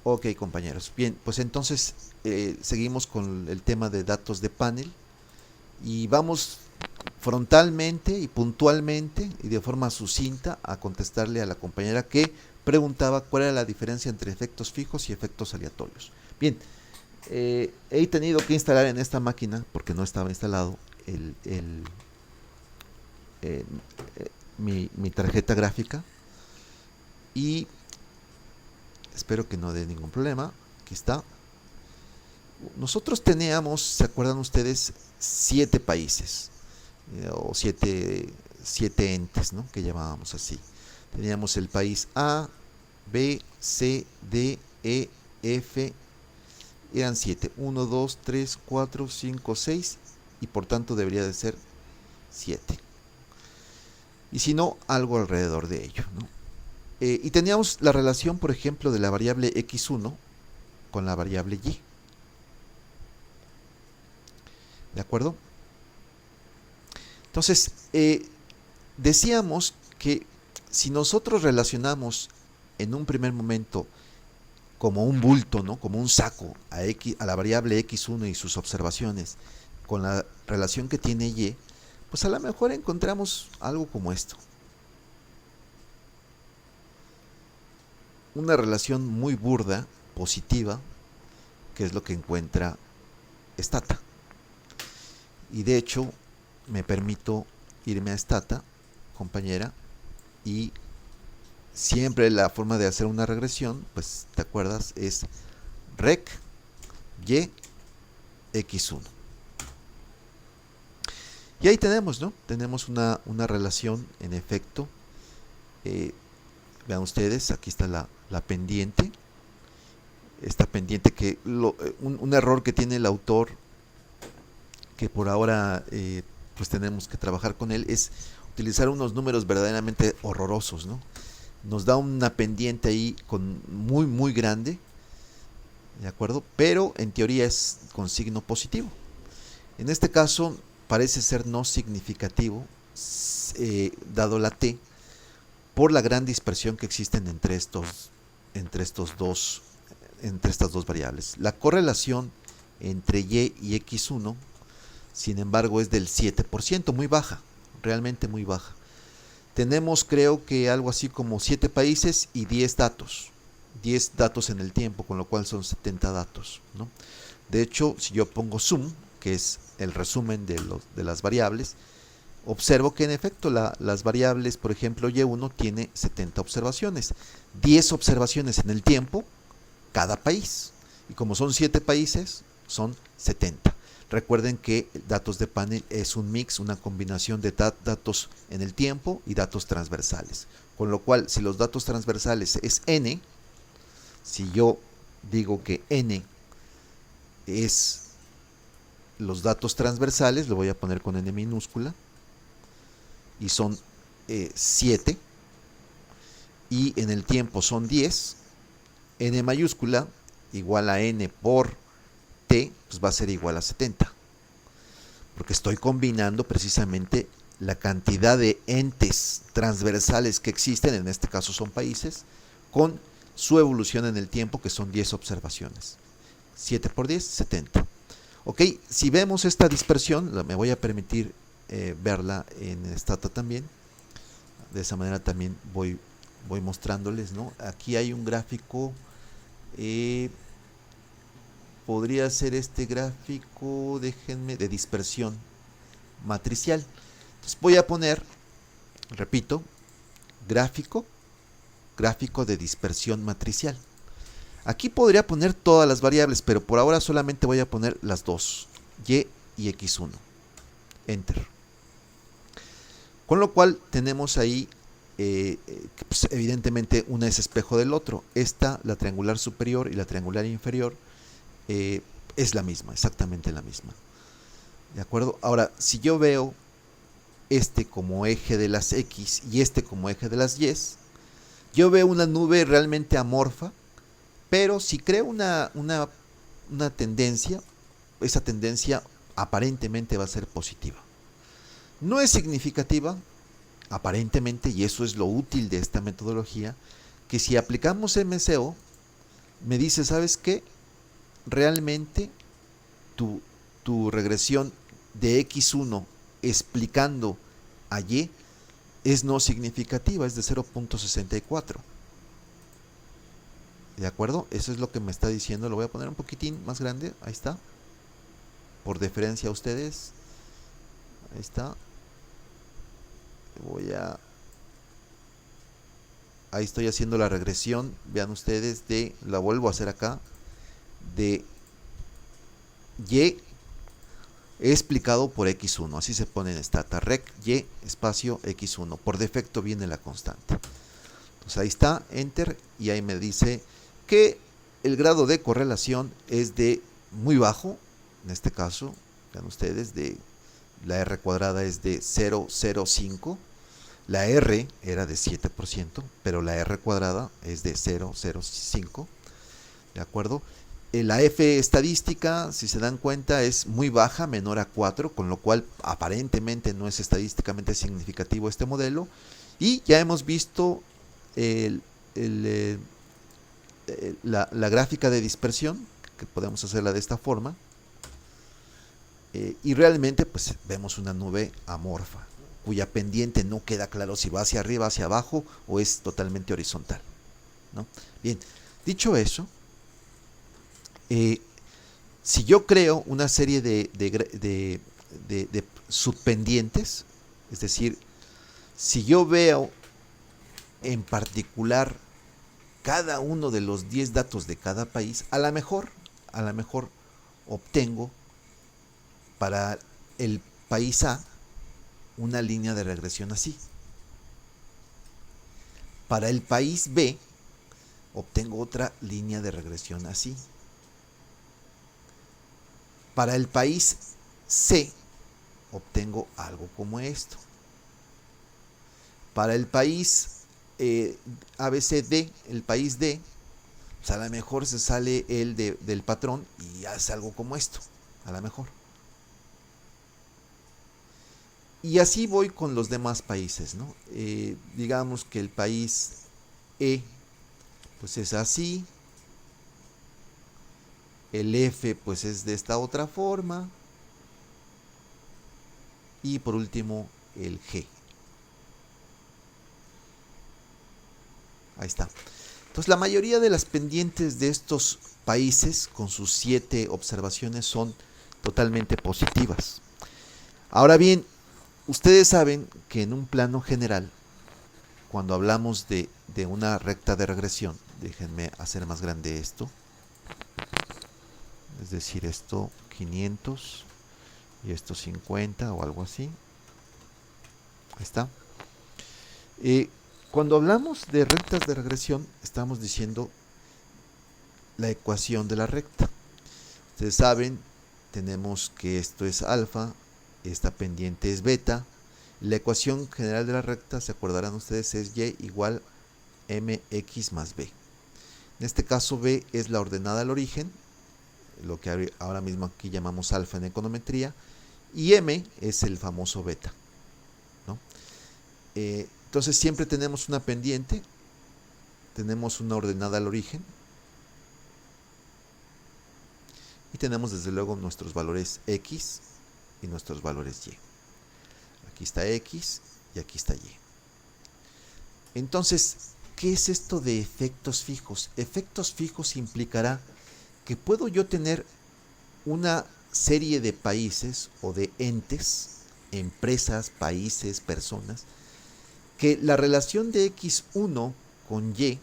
Ok, compañeros. Bien, pues entonces seguimos con el tema de datos de panel y vamos frontalmente y puntualmente y de forma sucinta a contestarle a la compañera que preguntaba cuál era la diferencia entre efectos fijos y efectos aleatorios. Bien, he tenido que instalar en esta máquina, porque no estaba instalado, eh, mi tarjeta gráfica y espero que no dé ningún problema. Aquí está. Nosotros teníamos, ¿se acuerdan ustedes? 7 países o siete entes, ¿no? Que llamábamos así. Teníamos el país A, B, C, D, E, F. Eran 7. 1, 2, 3, 4, 5, 6. Y por tanto debería de ser 7. Y si no, algo alrededor de ello, ¿no? Y teníamos la relación, por ejemplo, de la variable x1 con la variable y. ¿De acuerdo? Entonces, decíamos que si nosotros relacionamos en un primer momento como un bulto, ¿no? Como un saco a la variable x1 y sus observaciones con la relación que tiene y, pues a lo mejor encontramos algo como esto. Una relación muy burda, positiva, que es lo que encuentra Stata. Y de hecho, me permito irme a Stata, compañera, y siempre la forma de hacer una regresión, pues te acuerdas, es rec y x1. Y ahí tenemos, ¿no? Tenemos una relación, en efecto. Vean ustedes, aquí está la pendiente. Esta pendiente que un error que tiene el autor, que por ahora pues tenemos que trabajar con él, es utilizar unos números verdaderamente horrorosos, ¿no? Nos da una pendiente ahí muy grande, ¿de acuerdo? Pero en teoría es con signo positivo. En este caso parece ser no significativo, dado la t, por la gran dispersión que existen entre estas dos variables. La correlación entre y x1, sin embargo, es del 7%, muy baja, realmente muy baja. Tenemos, creo que algo así como 7 países y 10 datos. 10 datos en el tiempo, con lo cual son 70 datos, ¿no? De hecho, si yo pongo sum, que es el resumen de las variables, observo que en efecto las variables, por ejemplo, y1 tiene 70 observaciones. 10 observaciones en el tiempo, cada país. Y como son 7 países, son 70. Recuerden que datos de panel es un mix, una combinación de datos en el tiempo y datos transversales. Con lo cual, si los datos transversales es n, si yo digo que n es los datos transversales, lo voy a poner con n minúscula, y son 7, y en el tiempo son 10, n mayúscula igual a n por t, pues va a ser igual a 70, porque estoy combinando precisamente la cantidad de entes transversales que existen, en este caso son países, con su evolución en el tiempo, que son 10 observaciones. 7 por 10, 70. Ok, si vemos esta dispersión, me voy a permitir verla en Stata también. De esa manera también voy mostrándoles, ¿no? Aquí hay un gráfico, podría ser este gráfico, déjenme, de dispersión matricial. Entonces voy a poner, repito, gráfico de dispersión matricial. Aquí podría poner todas las variables, pero por ahora solamente voy a poner las dos, y x1. Enter. Con lo cual tenemos ahí, pues evidentemente una es espejo del otro. Esta, la triangular superior y la triangular inferior, es la misma, exactamente la misma. ¿De acuerdo? Ahora, si yo veo este como eje de las X y este como eje de las Y, yo veo una nube realmente amorfa, pero si creo una tendencia, esa tendencia aparentemente va a ser positiva. No es significativa, aparentemente, y eso es lo útil de esta metodología, que si aplicamos MCO, me dice, ¿sabes qué? Realmente tu, tu regresión de X1 explicando a Y es no significativa, es de 0.64. ¿De acuerdo? Eso es lo que me está diciendo. Lo voy a poner un poquitín más grande. Ahí está. Por deferencia a ustedes. Ahí está. Ahí estoy haciendo la regresión. Vean ustedes la vuelvo a hacer acá. De Y explicado por X1. Así se pone en Stata. Rec Y espacio X1. Por defecto viene la constante. Entonces ahí está. Enter. Y ahí me dice que el grado de correlación es de muy bajo, en este caso, vean ustedes, la R cuadrada es de 0,05, la R era de 7%, pero la R cuadrada es de 0,05, ¿de acuerdo? La F estadística, si se dan cuenta, es muy baja, menor a 4, con lo cual aparentemente no es estadísticamente significativo este modelo, y ya hemos visto la gráfica de dispersión, que podemos hacerla de esta forma, y realmente pues vemos una nube amorfa, cuya pendiente no queda claro si va hacia arriba, hacia abajo o es totalmente horizontal, ¿no? Bien, dicho eso, si yo creo una serie de subpendientes, es decir, si yo veo en particular cada uno de los 10 datos de cada país, a lo mejor obtengo para el país A una línea de regresión así. Para el país B obtengo otra línea de regresión así. Para el país C obtengo algo como esto. Para el país ABCD, el país D, pues a lo mejor se sale el del patrón y hace algo como esto, a lo mejor. Y así voy con los demás países, ¿no? Digamos que el país E, pues es así. El F, pues es de esta otra forma. Y por último, el G. Ahí está. Entonces la mayoría de las pendientes de estos países con sus 7 observaciones son totalmente positivas. Ahora bien, ustedes saben que en un plano general, cuando hablamos de una recta de regresión, déjenme hacer más grande esto, es decir, esto 500 y esto 50 o algo así. Ahí está. Cuando hablamos de rectas de regresión, estamos diciendo la ecuación de la recta. Ustedes saben, tenemos que esto es alfa, esta pendiente es beta. La ecuación general de la recta, se acordarán ustedes, es y igual mx más b. En este caso b es la ordenada al origen, lo que ahora mismo aquí llamamos alfa en econometría, y m es el famoso beta, ¿no? Entonces siempre tenemos una pendiente, tenemos una ordenada al origen y tenemos desde luego nuestros valores x y nuestros valores y. Aquí está x y aquí está y. Entonces, ¿qué es esto de efectos fijos? Efectos fijos implicará que puedo yo tener una serie de países o de entes, empresas, países, personas, que la relación de x1 con y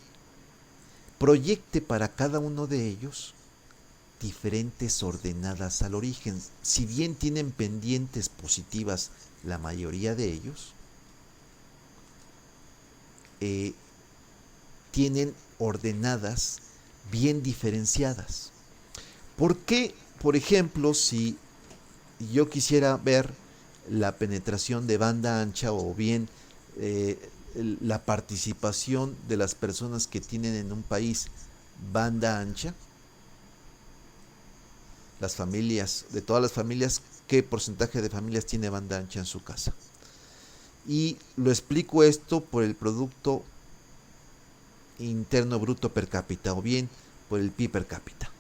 proyecte para cada uno de ellos diferentes ordenadas al origen. Si bien tienen pendientes positivas la mayoría de ellos, tienen ordenadas bien diferenciadas. ¿Por qué, por ejemplo, si yo quisiera ver la penetración de banda ancha o bien la participación de las personas que tienen en un país banda ancha, las familias, de todas las familias, qué porcentaje de familias tiene banda ancha en su casa? Y lo explico esto por el Producto Interno Bruto per cápita, o bien por el PIB per cápita.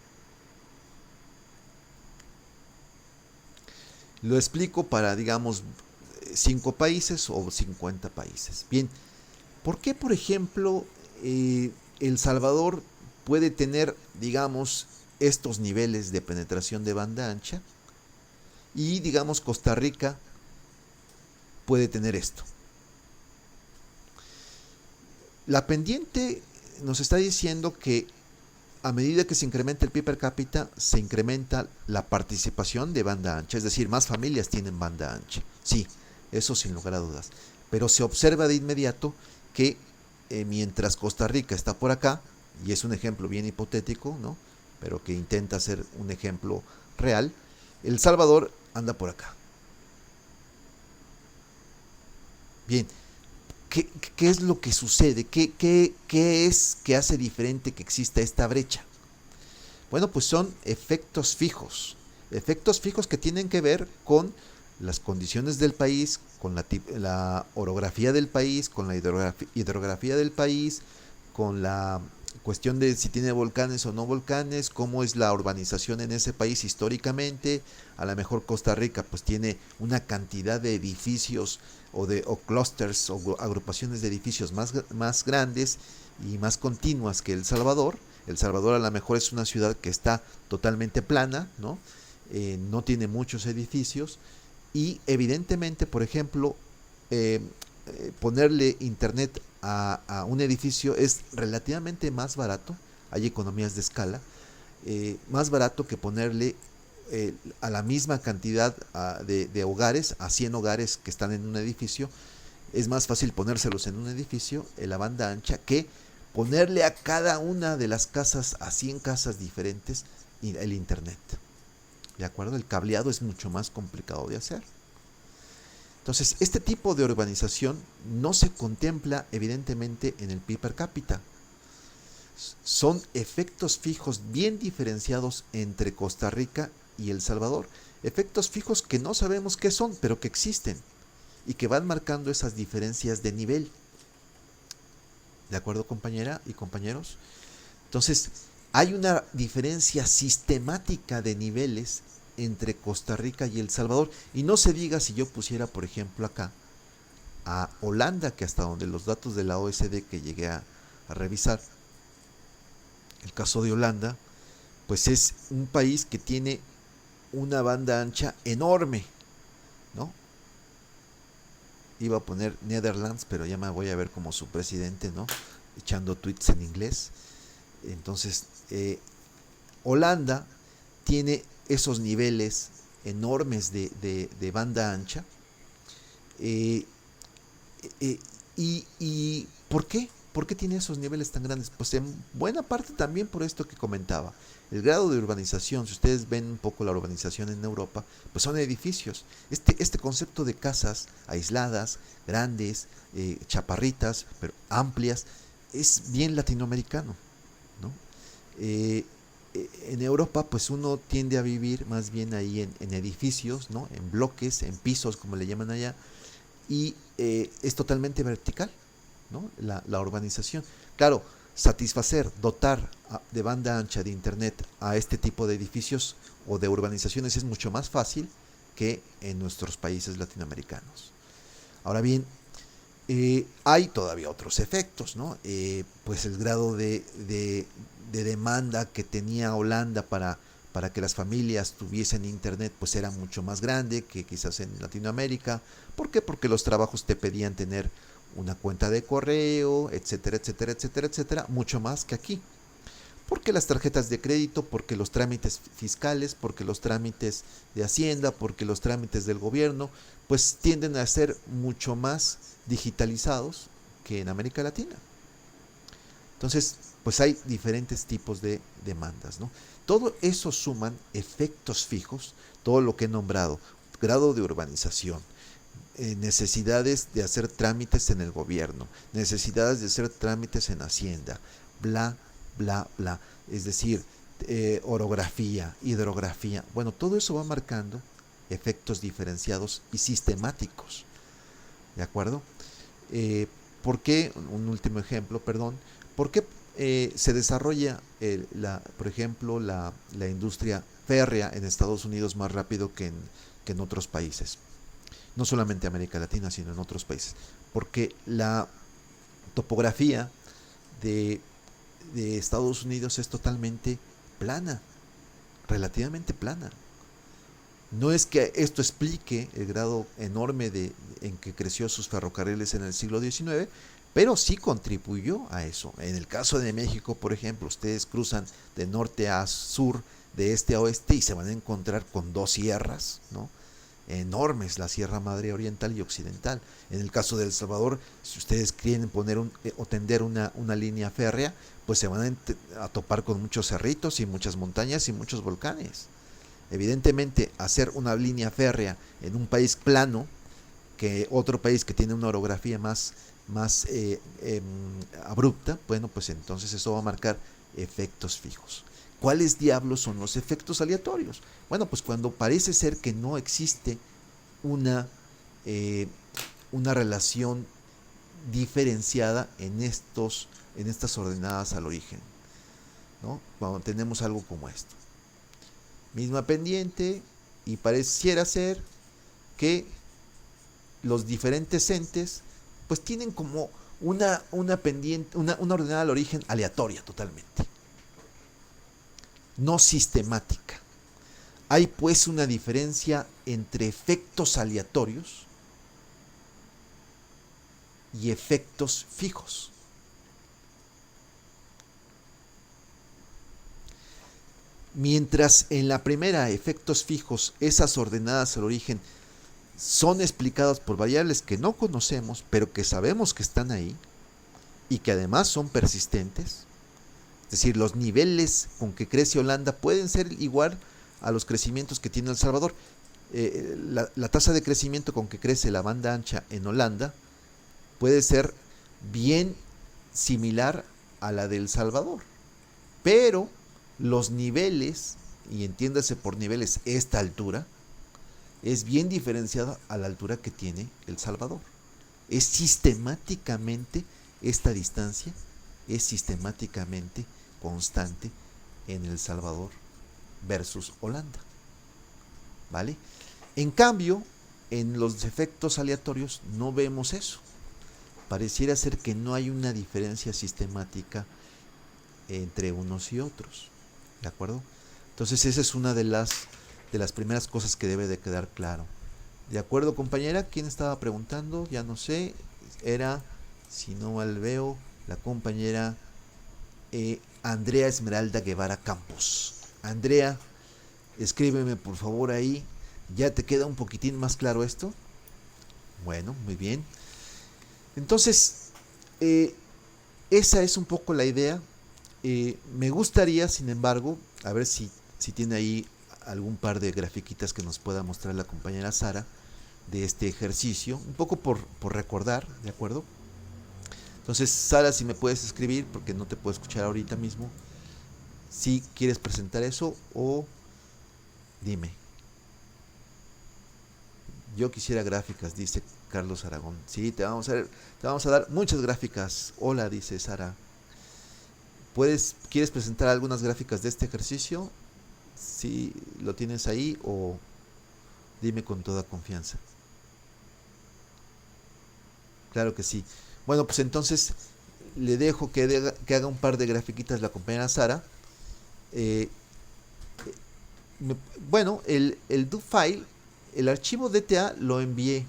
Lo explico para, digamos, 5 países o 50 países. Bien, ¿por qué, por ejemplo, El Salvador puede tener, digamos, estos niveles de penetración de banda ancha y, digamos, Costa Rica puede tener esto? La pendiente nos está diciendo que a medida que se incrementa el PIB per cápita, se incrementa la participación de banda ancha, es decir, más familias tienen banda ancha. Sí, eso sin lugar a dudas. Pero se observa de inmediato que mientras Costa Rica está por acá, y es un ejemplo bien hipotético, ¿no? Pero que intenta ser un ejemplo real, El Salvador anda por acá. Bien, ¿qué es lo que sucede? ¿Qué es que hace diferente que exista esta brecha? Bueno, pues son efectos fijos que tienen que ver con las condiciones del país, con la orografía del país, con la hidrografía del país, con la cuestión de si tiene volcanes o no volcanes, cómo es la urbanización en ese país históricamente. A lo mejor Costa Rica pues tiene una cantidad de edificios o clusters o agrupaciones de edificios más grandes y más continuas que El Salvador. El Salvador a lo mejor es una ciudad que está totalmente plana, ¿no? No tiene muchos edificios y evidentemente, por ejemplo, ponerle internet a un edificio es relativamente más barato, hay economías de escala, más barato que ponerle a la misma cantidad de hogares, a 100 hogares que están en un edificio. Es más fácil ponérselos en un edificio, en la banda ancha, que ponerle a cada una de las casas, a 100 casas diferentes, el internet. ¿De acuerdo? El cableado es mucho más complicado de hacer. Entonces, este tipo de urbanización no se contempla evidentemente en el PIB per cápita. Son efectos fijos bien diferenciados entre Costa Rica y El Salvador. Efectos fijos que no sabemos qué son, pero que existen y que van marcando esas diferencias de nivel. ¿De acuerdo, compañera y compañeros? Entonces, hay una diferencia sistemática de niveles entre Costa Rica y El Salvador. Y no se diga si yo pusiera, por ejemplo, acá a Holanda, que hasta donde los datos de la OECD que llegué a revisar, el caso de Holanda, pues es un país que tiene una banda ancha enorme, ¿no? Iba a poner Netherlands, pero ya me voy a ver como su presidente, ¿no? Echando tweets en inglés. Entonces, Holanda tiene esos niveles enormes de banda ancha. ¿Y por qué? ¿Por qué tiene esos niveles tan grandes? Pues en buena parte también por esto que comentaba. El grado de urbanización, si ustedes ven un poco la urbanización en Europa, pues son edificios. Este concepto de casas aisladas, grandes, chaparritas, pero amplias, es bien latinoamericano, ¿no? En Europa, pues uno tiende a vivir más bien ahí en edificios, ¿no? En bloques, en pisos, como le llaman allá, y es totalmente vertical, ¿no? La urbanización. Claro, satisfacer, dotar de banda ancha de internet a este tipo de edificios o de urbanizaciones es mucho más fácil que en nuestros países latinoamericanos. Ahora bien, hay todavía otros efectos, ¿no? Pues el grado de demanda que tenía Holanda para que las familias tuviesen internet pues era mucho más grande que quizás en Latinoamérica. ¿Por qué? Porque los trabajos te pedían tener una cuenta de correo, etcétera, etcétera, etcétera, etcétera, mucho más que aquí. Porque las tarjetas de crédito, porque los trámites fiscales, porque los trámites de Hacienda, porque los trámites del gobierno, pues tienden a ser mucho más digitalizados que en América Latina. Entonces, pues hay diferentes tipos de demandas, ¿no? Todo eso suman efectos fijos, todo lo que he nombrado, grado de urbanización, necesidades de hacer trámites en el gobierno, necesidades de hacer trámites en Hacienda, bla, bla, bla. Es decir, orografía, hidrografía. Bueno, todo eso va marcando efectos diferenciados y sistemáticos. ¿De acuerdo? ¿Por qué? Un último ejemplo, perdón. ¿Por qué se desarrolla, por ejemplo, la industria férrea en Estados Unidos más rápido que en otros países. No solamente América Latina, sino en otros países. Porque la topografía de, de Estados Unidos es totalmente plana, relativamente plana. No es que esto explique el grado enorme en que creció sus ferrocarriles en el siglo XIX, pero sí contribuyó a eso. En el caso de México, por ejemplo, ustedes cruzan de norte a sur, de este a oeste, y se van a encontrar con dos sierras, ¿no?, enormes, la Sierra Madre Oriental y Occidental. En el caso de El Salvador, si ustedes quieren poner o tender una línea férrea, pues se van a topar con muchos cerritos y muchas montañas y muchos volcanes. Evidentemente, hacer una línea férrea en un país plano, que otro país que tiene una orografía más abrupta, bueno, pues entonces eso va a marcar efectos fijos. ¿Cuáles diablos son los efectos aleatorios? Bueno, pues cuando parece ser que no existe una, eh, una relación diferenciada en estas ordenadas al origen, ¿no? Cuando tenemos algo como esto. Misma pendiente, y pareciera ser que los diferentes entes pues tienen como una pendiente, una ordenada al origen aleatoria totalmente, no sistemática. Hay pues una diferencia entre efectos aleatorios y efectos fijos. Mientras en la primera, efectos fijos, esas ordenadas al origen son explicadas por variables que no conocemos, pero que sabemos que están ahí y que además son persistentes. Es decir, los niveles con que crece Holanda pueden ser igual a los crecimientos que tiene El Salvador. La tasa de crecimiento con que crece la banda ancha en Holanda puede ser bien similar a la de El Salvador, pero los niveles, y entiéndase por niveles esta altura, es bien diferenciada a la altura que tiene El Salvador. Es sistemáticamente, esta distancia es sistemáticamente constante en El Salvador versus Holanda, ¿vale? En cambio, en los efectos aleatorios no vemos eso. Pareciera ser que no hay una diferencia sistemática entre unos y otros, ¿de acuerdo? Entonces esa es una de las primeras cosas que debe de quedar claro. ¿De acuerdo, compañera? ¿Quién estaba preguntando? Ya no sé. Era, si no mal veo, la compañera Andrea Esmeralda Guevara Campos. Andrea, escríbeme por favor ahí. ¿Ya te queda un poquitín más claro esto? Bueno, muy bien. Entonces, esa es un poco la idea. Me gustaría, sin embargo, a ver si tiene ahí algún par de grafiquitas que nos pueda mostrar la compañera Sara de este ejercicio, un poco por recordar, ¿de acuerdo? Entonces, Sara, si me puedes escribir, porque no te puedo escuchar ahorita mismo, si quieres presentar eso o dime. Yo quisiera gráficas, dice Carlos Aragón. Sí, te vamos a dar muchas gráficas. Hola, dice Sara. ¿Quieres presentar algunas gráficas de este ejercicio? Si lo tienes ahí, o dime con toda confianza. Claro que sí. Bueno, pues entonces le dejo que haga un par de grafiquitas la compañera Sara. Bueno, el do file, el archivo DTA lo envié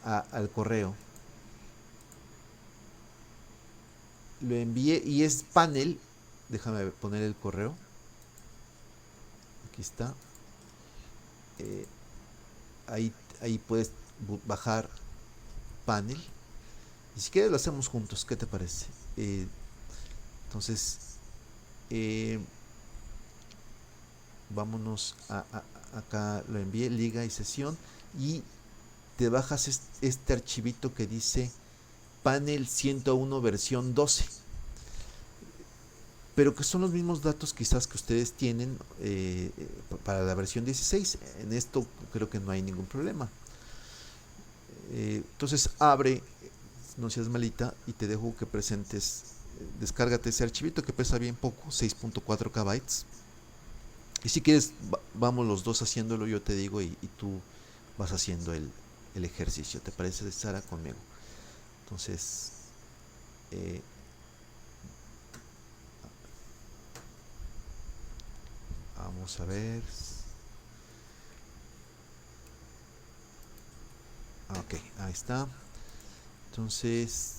al correo. Lo envié y es panel. Déjame poner el correo. Aquí está. Ahí puedes bajar panel. Y si quieres lo hacemos juntos. ¿Qué te parece? Entonces, vámonos acá. Lo envié, liga y sesión. Y te bajas este archivito que dice panel 101 versión 12. Pero que son los mismos datos quizás que ustedes tienen para la versión 16. En esto creo que no hay ningún problema. Entonces abre, no seas malita, y te dejo que presentes descárgate ese archivito que pesa bien poco, 6.4 KB. Y si quieres, vamos los dos haciéndolo, yo te digo, y tú vas haciendo el ejercicio. ¿Te parece, Sara, conmigo? Entonces, vamos a ver. Ok, ahí está. Entonces,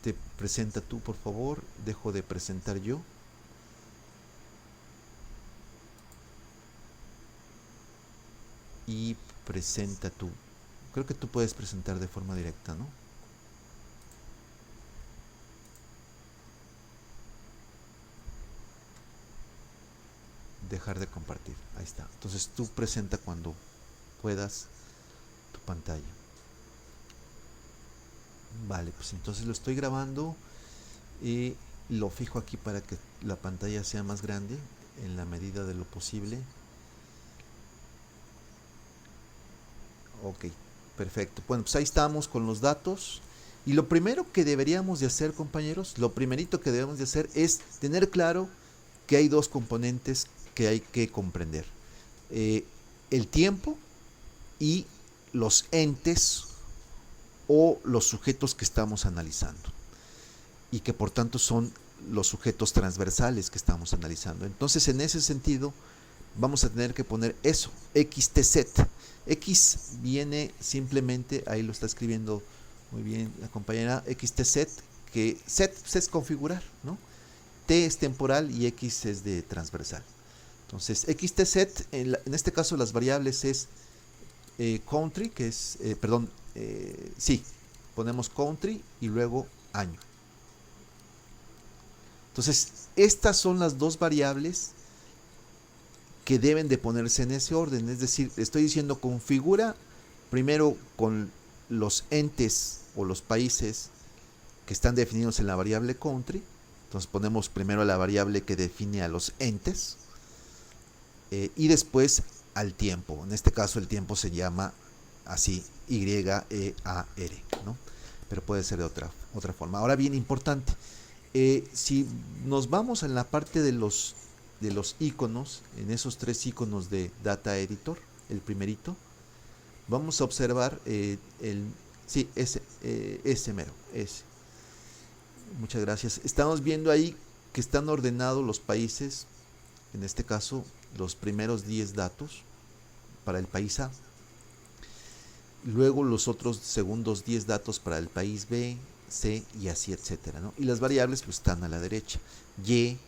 te presenta tú, por favor. Dejo de presentar yo. Y presenta tú. Creo que tú puedes presentar de forma directa, ¿no? Dejar de compartir. Ahí está. Entonces tú presenta cuando puedas tu pantalla. Vale, pues entonces lo estoy grabando y lo fijo aquí para que la pantalla sea más grande en la medida de lo posible. Ok, perfecto. Bueno, pues ahí estamos con los datos. Y lo primero que deberíamos de hacer, compañeros, lo primerito que debemos de hacer es tener claro que hay dos componentes que hay que comprender. El tiempo y los entes o los sujetos que estamos analizando. Y que por tanto son los sujetos transversales que estamos analizando. Entonces, en ese sentido, vamos a tener que poner eso, XTZ. X viene simplemente, ahí lo está escribiendo muy bien la compañera, XTZ, que Z es configurar, ¿no? T es temporal y X es de transversal. Entonces, XTZ, en este caso las variables es country, que es, sí, ponemos country y luego año. Entonces, estas son las dos variables que deben de ponerse en ese orden. Es decir, estoy diciendo configura primero con los entes o los países que están definidos en la variable country. Entonces ponemos primero la variable que define a los entes y después al tiempo. En este caso el tiempo se llama así, YEAR, ¿no? Pero puede ser de otra forma. Ahora bien, importante, si nos vamos en la parte de los iconos, en esos tres iconos de Data Editor, el primerito, vamos a observar ese mero, ese. Muchas gracias. Estamos viendo ahí que están ordenados los países, en este caso los primeros 10 datos para el país A, luego los otros segundos 10 datos para el país B, C y así, etcétera, ¿no? Y las variables pues están a la derecha, Y,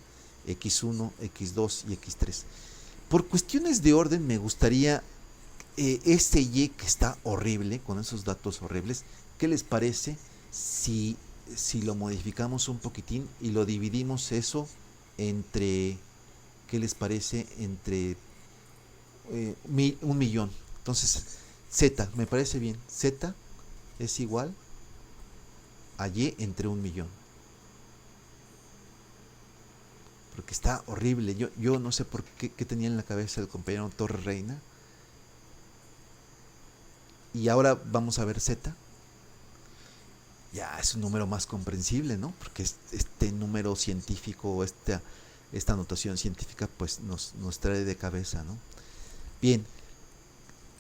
X1, X2 y X3. Por cuestiones de orden me gustaría este Y que está horrible, con esos datos horribles, ¿qué les parece si lo modificamos un poquitín y lo dividimos eso entre, ¿qué les parece? Entre 1.000.000. Entonces, Z, me parece bien, Z es igual a Y entre 1.000.000. Porque está horrible. Yo no sé por qué tenía en la cabeza el compañero Torres Reina. Y ahora vamos a ver Z. Ya es un número más comprensible, ¿no? Porque este número científico, esta notación científica, pues nos trae de cabeza, ¿no? Bien,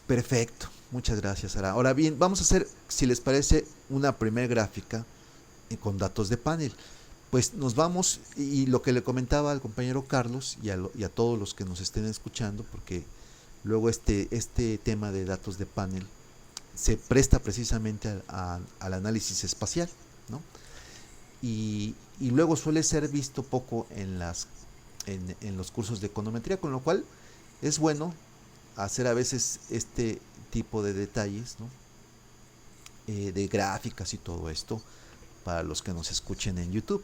perfecto. Muchas gracias, Sara. Ahora bien, vamos a hacer, si les parece, una primera gráfica con datos de panel. Pues nos vamos, y lo que le comentaba al compañero Carlos y a todos los que nos estén escuchando, porque luego este tema de datos de panel se presta precisamente al análisis espacial, ¿no? Y luego suele ser visto poco en los cursos de econometría, con lo cual es bueno hacer a veces este tipo de detalles, ¿no? De gráficas y todo esto para los que nos escuchen en YouTube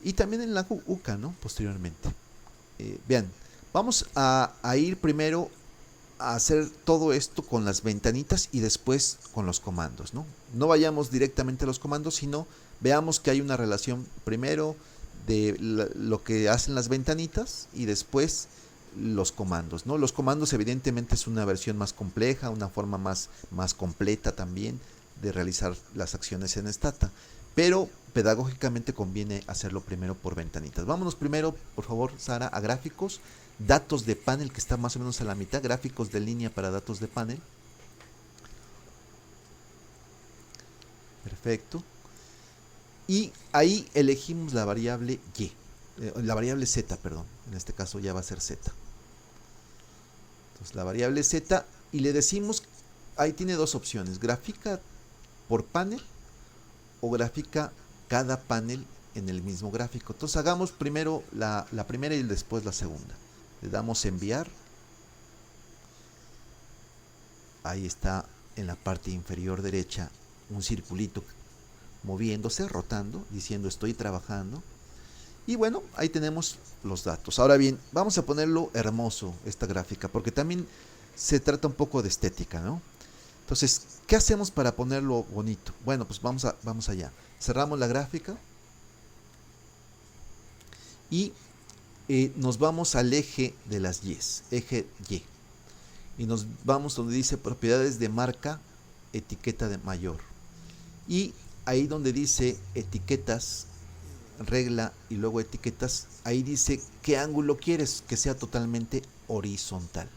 y también en la UCA, ¿no? Posteriormente. Vean, vamos a ir primero a hacer todo esto con las ventanitas y después con los comandos, ¿no? No vayamos directamente a los comandos, sino veamos que hay una relación primero de lo que hacen las ventanitas y después los comandos, ¿no? Los comandos evidentemente es una versión más compleja, una forma más completa también de realizar las acciones en Stata, pero pedagógicamente conviene hacerlo primero por ventanitas. Vámonos primero, por favor, Sara, a gráficos, datos de panel, que está más o menos a la mitad, gráficos de línea para datos de panel. Perfecto. Y ahí elegimos la variable y, la variable z, perdón, en este caso ya va a ser z. Entonces la variable z, y le decimos, ahí tiene dos opciones, gráfica por panel o gráfica cada panel en el mismo gráfico. Entonces hagamos primero la primera y después la segunda. Le damos enviar. Ahí está en la parte inferior derecha un circulito moviéndose, rotando, diciendo estoy trabajando. Y bueno, ahí tenemos los datos. Ahora bien, vamos a ponerlo hermoso esta gráfica, porque también se trata un poco de estética, ¿no? Entonces, ¿qué hacemos para ponerlo bonito? Bueno, pues vamos allá. Cerramos la gráfica y nos vamos al eje de las Y's, eje Y. Y nos vamos donde dice propiedades de marca, etiqueta de mayor. Y ahí donde dice etiquetas, regla y luego etiquetas, ahí dice qué ángulo quieres, que sea totalmente horizontal.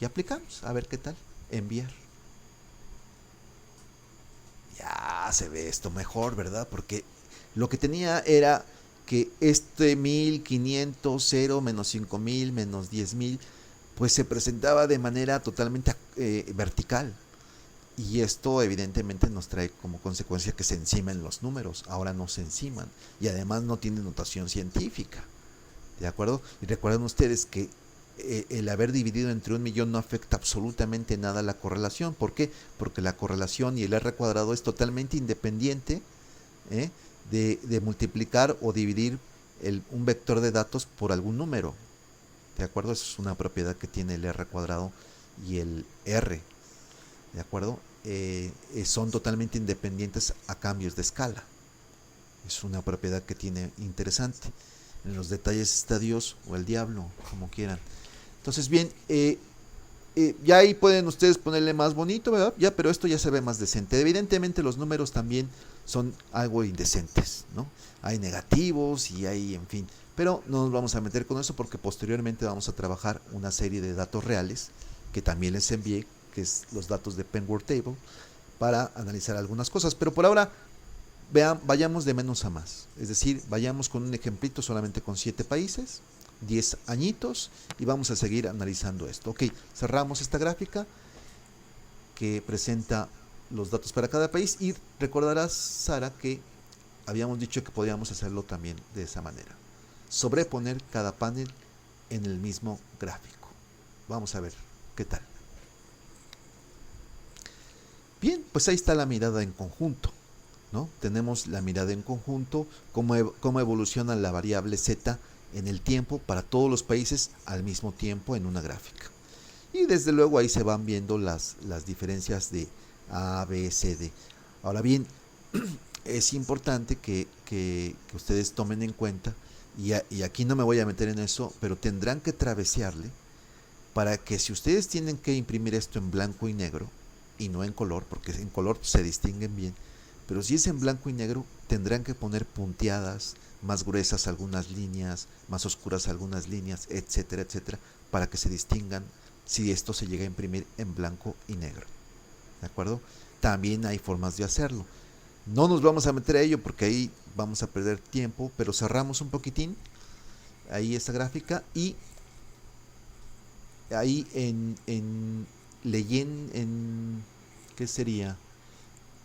Y aplicamos, a ver qué tal. Enviar. Ya se ve esto mejor, ¿verdad? Porque lo que tenía era que este 1500, 0, menos 5000, menos 10000, pues se presentaba de manera totalmente vertical. Y esto evidentemente nos trae como consecuencia que se encimen los números. Ahora no se enciman. Y además no tiene notación científica. ¿De acuerdo? Y recuerden ustedes que el haber dividido entre 1.000.000 no afecta absolutamente nada a la correlación. ¿Por qué? Porque la correlación y el R cuadrado es totalmente independiente de multiplicar o dividir un vector de datos por algún número. ¿De acuerdo? Esa es una propiedad que tiene el R cuadrado y el R. ¿De acuerdo? Son totalmente independientes a cambios de escala. Es una propiedad que tiene interesante. En los detalles está Dios o el diablo, como quieran. Entonces, bien, ya ahí pueden ustedes ponerle más bonito, ¿verdad? Ya, pero esto ya se ve más decente. Evidentemente los números también son algo indecentes, ¿no? Hay negativos y hay, en fin. Pero no nos vamos a meter con eso porque posteriormente vamos a trabajar una serie de datos reales que también les envié, que es los datos de Penword Table, para analizar algunas cosas. Pero por ahora, vayamos de menos a más. Es decir, vayamos con un ejemplito solamente con 7 países, 10 añitos, y vamos a seguir analizando esto. Ok, cerramos esta gráfica que presenta los datos para cada país y recordarás, Sara, que habíamos dicho que podíamos hacerlo también de esa manera. Sobreponer cada panel en el mismo gráfico. Vamos a ver qué tal. Bien, pues ahí está la mirada en conjunto, ¿no? Tenemos la mirada en conjunto, cómo evoluciona la variable z en el tiempo para todos los países al mismo tiempo en una gráfica. Y desde luego ahí se van viendo las diferencias de A, B, C, D. Ahora bien, es importante que ustedes tomen en cuenta, y aquí no me voy a meter en eso, pero tendrán que travesearle para que si ustedes tienen que imprimir esto en blanco y negro, y no en color, porque en color se distinguen bien, pero si es en blanco y negro, tendrán que poner punteadas, más gruesas algunas líneas, más oscuras algunas líneas, etcétera, etcétera, para que se distingan si esto se llega a imprimir en blanco y negro. ¿De acuerdo? También hay formas de hacerlo. No nos vamos a meter a ello porque ahí vamos a perder tiempo, pero cerramos un poquitín ahí esta gráfica y ahí en ¿qué sería?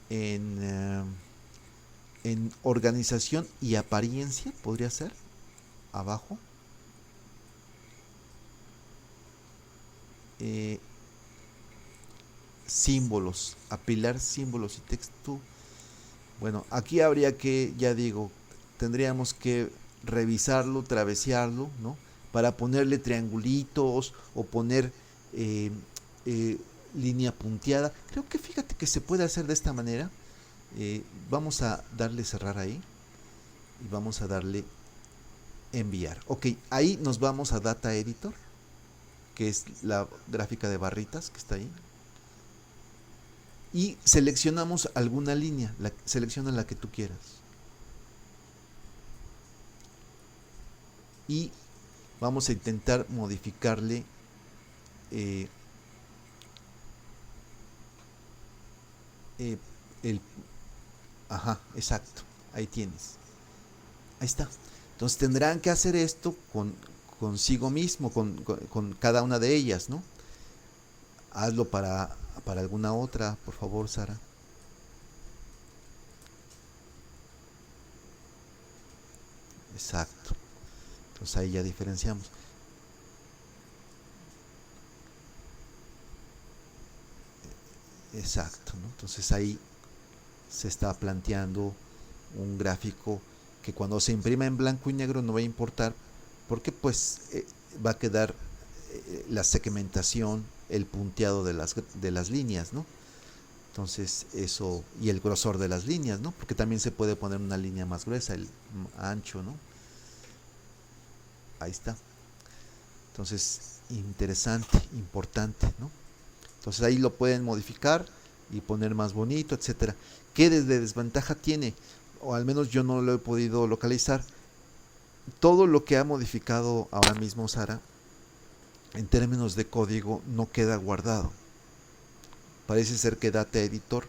En organización y apariencia, podría ser, abajo. Símbolos, apilar símbolos y texto. Bueno, aquí habría que, ya digo, tendríamos que revisarlo, travesearlo, ¿no? Para ponerle triangulitos o poner línea punteada. Creo que fíjate que se puede hacer de esta manera. Vamos a darle cerrar ahí y vamos a darle enviar. Ok, ahí nos vamos a Data Editor, que es la gráfica de barritas que está ahí. y seleccionamos alguna línea, selecciona la que tú quieras. Y vamos a intentar modificarle el... Ajá, exacto, ahí tienes. Ahí está. Entonces tendrán que hacer esto consigo mismo, con cada una de ellas, ¿no? Hazlo para alguna otra, por favor, Sara. Exacto. Entonces ahí ya diferenciamos. Exacto, ¿no? Entonces ahí se está planteando un gráfico que cuando se imprima en blanco y negro no va a importar porque pues va a quedar la segmentación, el punteado de las líneas, ¿no? Entonces eso, y el grosor de las líneas, ¿no? Porque también se puede poner una línea más gruesa, el ancho, ¿no? Ahí está. Entonces, interesante, importante, ¿no? Entonces ahí lo pueden modificar y poner más bonito, etcétera. ¿Qué desde desventaja tiene? O al menos yo no lo he podido localizar. Todo lo que ha modificado ahora mismo Sara, en términos de código, no queda guardado. Parece ser que Data Editor,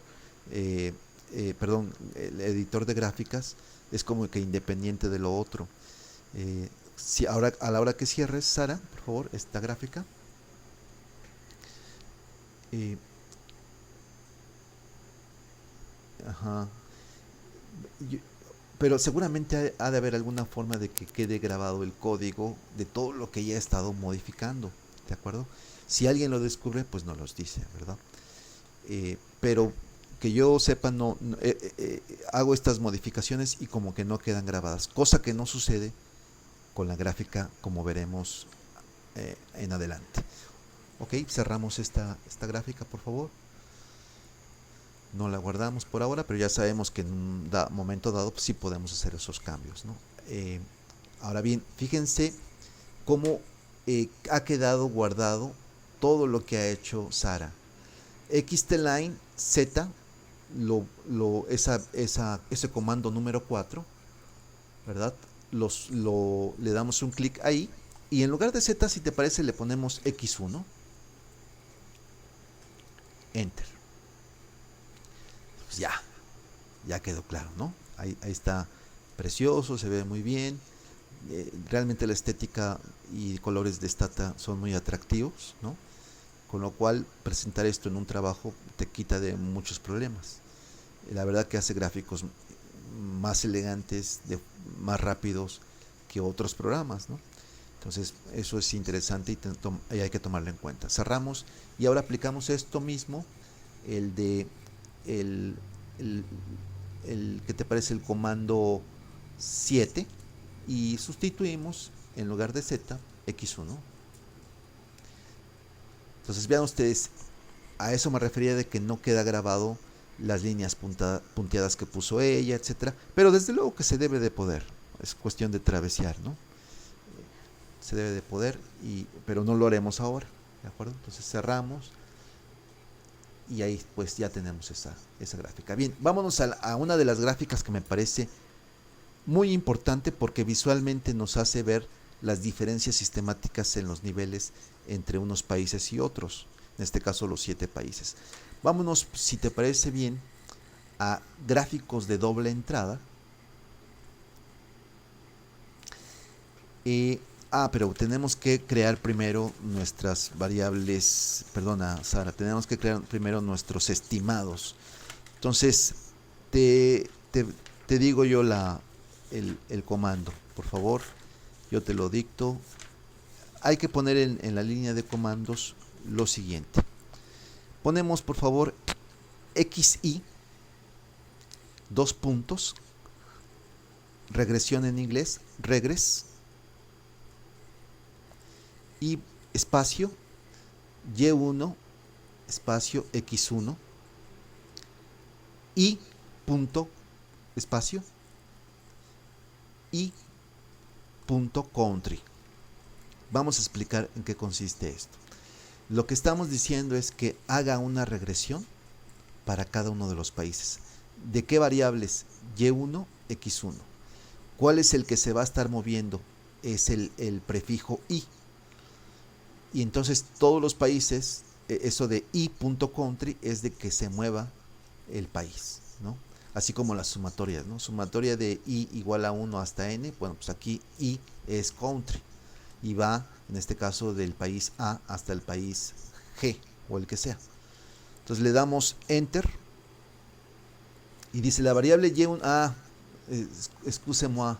el editor de gráficas, es como que independiente de lo otro. Si ahora, a la hora que cierres, Sara, por favor, esta gráfica, ajá, yo, pero seguramente ha de haber alguna forma de que quede grabado el código de todo lo que ya he estado modificando, ¿de acuerdo? Si alguien lo descubre, pues nos los dice, ¿verdad? Pero que yo sepa, hago estas modificaciones y como que no quedan grabadas, cosa que no sucede con la gráfica como veremos en adelante. Ok, cerramos esta gráfica, por favor. No la guardamos por ahora, pero ya sabemos que en un momento dado pues, sí podemos hacer esos cambios, ¿no? Ahora bien, fíjense cómo ha quedado guardado todo lo que ha hecho Sara. XTLine Z, ese comando número 4, ¿verdad? Le damos un clic ahí y en lugar de Z, si te parece, le ponemos X1, Enter. Pues ya quedó claro, ¿no? Ahí está precioso, se ve muy bien. Realmente la estética y colores de Stata son muy atractivos, ¿no? Con lo cual presentar esto en un trabajo te quita de muchos problemas. La verdad que hace gráficos más elegantes, más rápidos que otros programas, ¿no? Entonces eso es interesante y hay que tomarlo en cuenta. Cerramos y ahora aplicamos esto mismo, el de el, el, el que te parece el comando 7 y sustituimos en lugar de Z X1. Entonces vean ustedes, a eso me refería de que no queda grabado las líneas punteadas que puso ella, etcétera. Pero desde luego que se debe de poder. Es cuestión de travesear, ¿no? Se debe de poder, pero no lo haremos ahora, ¿de acuerdo? Entonces cerramos y ahí pues ya tenemos esa gráfica. Bien, vámonos a una de las gráficas que me parece muy importante porque visualmente nos hace ver las diferencias sistemáticas en los niveles entre unos países y otros, en este caso los 7 países. Vámonos, si te parece bien, a gráficos de doble entrada. Pero tenemos que crear primero nuestras variables, perdona Sara, tenemos que crear primero nuestros estimados. Entonces, te digo yo el comando, por favor, yo te lo dicto. Hay que poner en la línea de comandos lo siguiente. Ponemos, por favor, XI, 2 puntos, regresión en inglés, regress, y espacio Y1 espacio X1 y punto espacio y punto country. Vamos a explicar en qué consiste esto. Lo que estamos diciendo es que haga una regresión para cada uno de los países. ¿De qué variables? Y1, X1. ¿Cuál es el que se va a estar moviendo? Es el prefijo I. Y entonces todos los países, eso de i.country es de que se mueva el país, ¿no? Así como las sumatorias, ¿no? Sumatoria de i igual a 1 hasta n, bueno, pues aquí i es country y va, en este caso, del país A hasta el país G o el que sea. Entonces le damos enter y dice la variable y1, excusez-moi,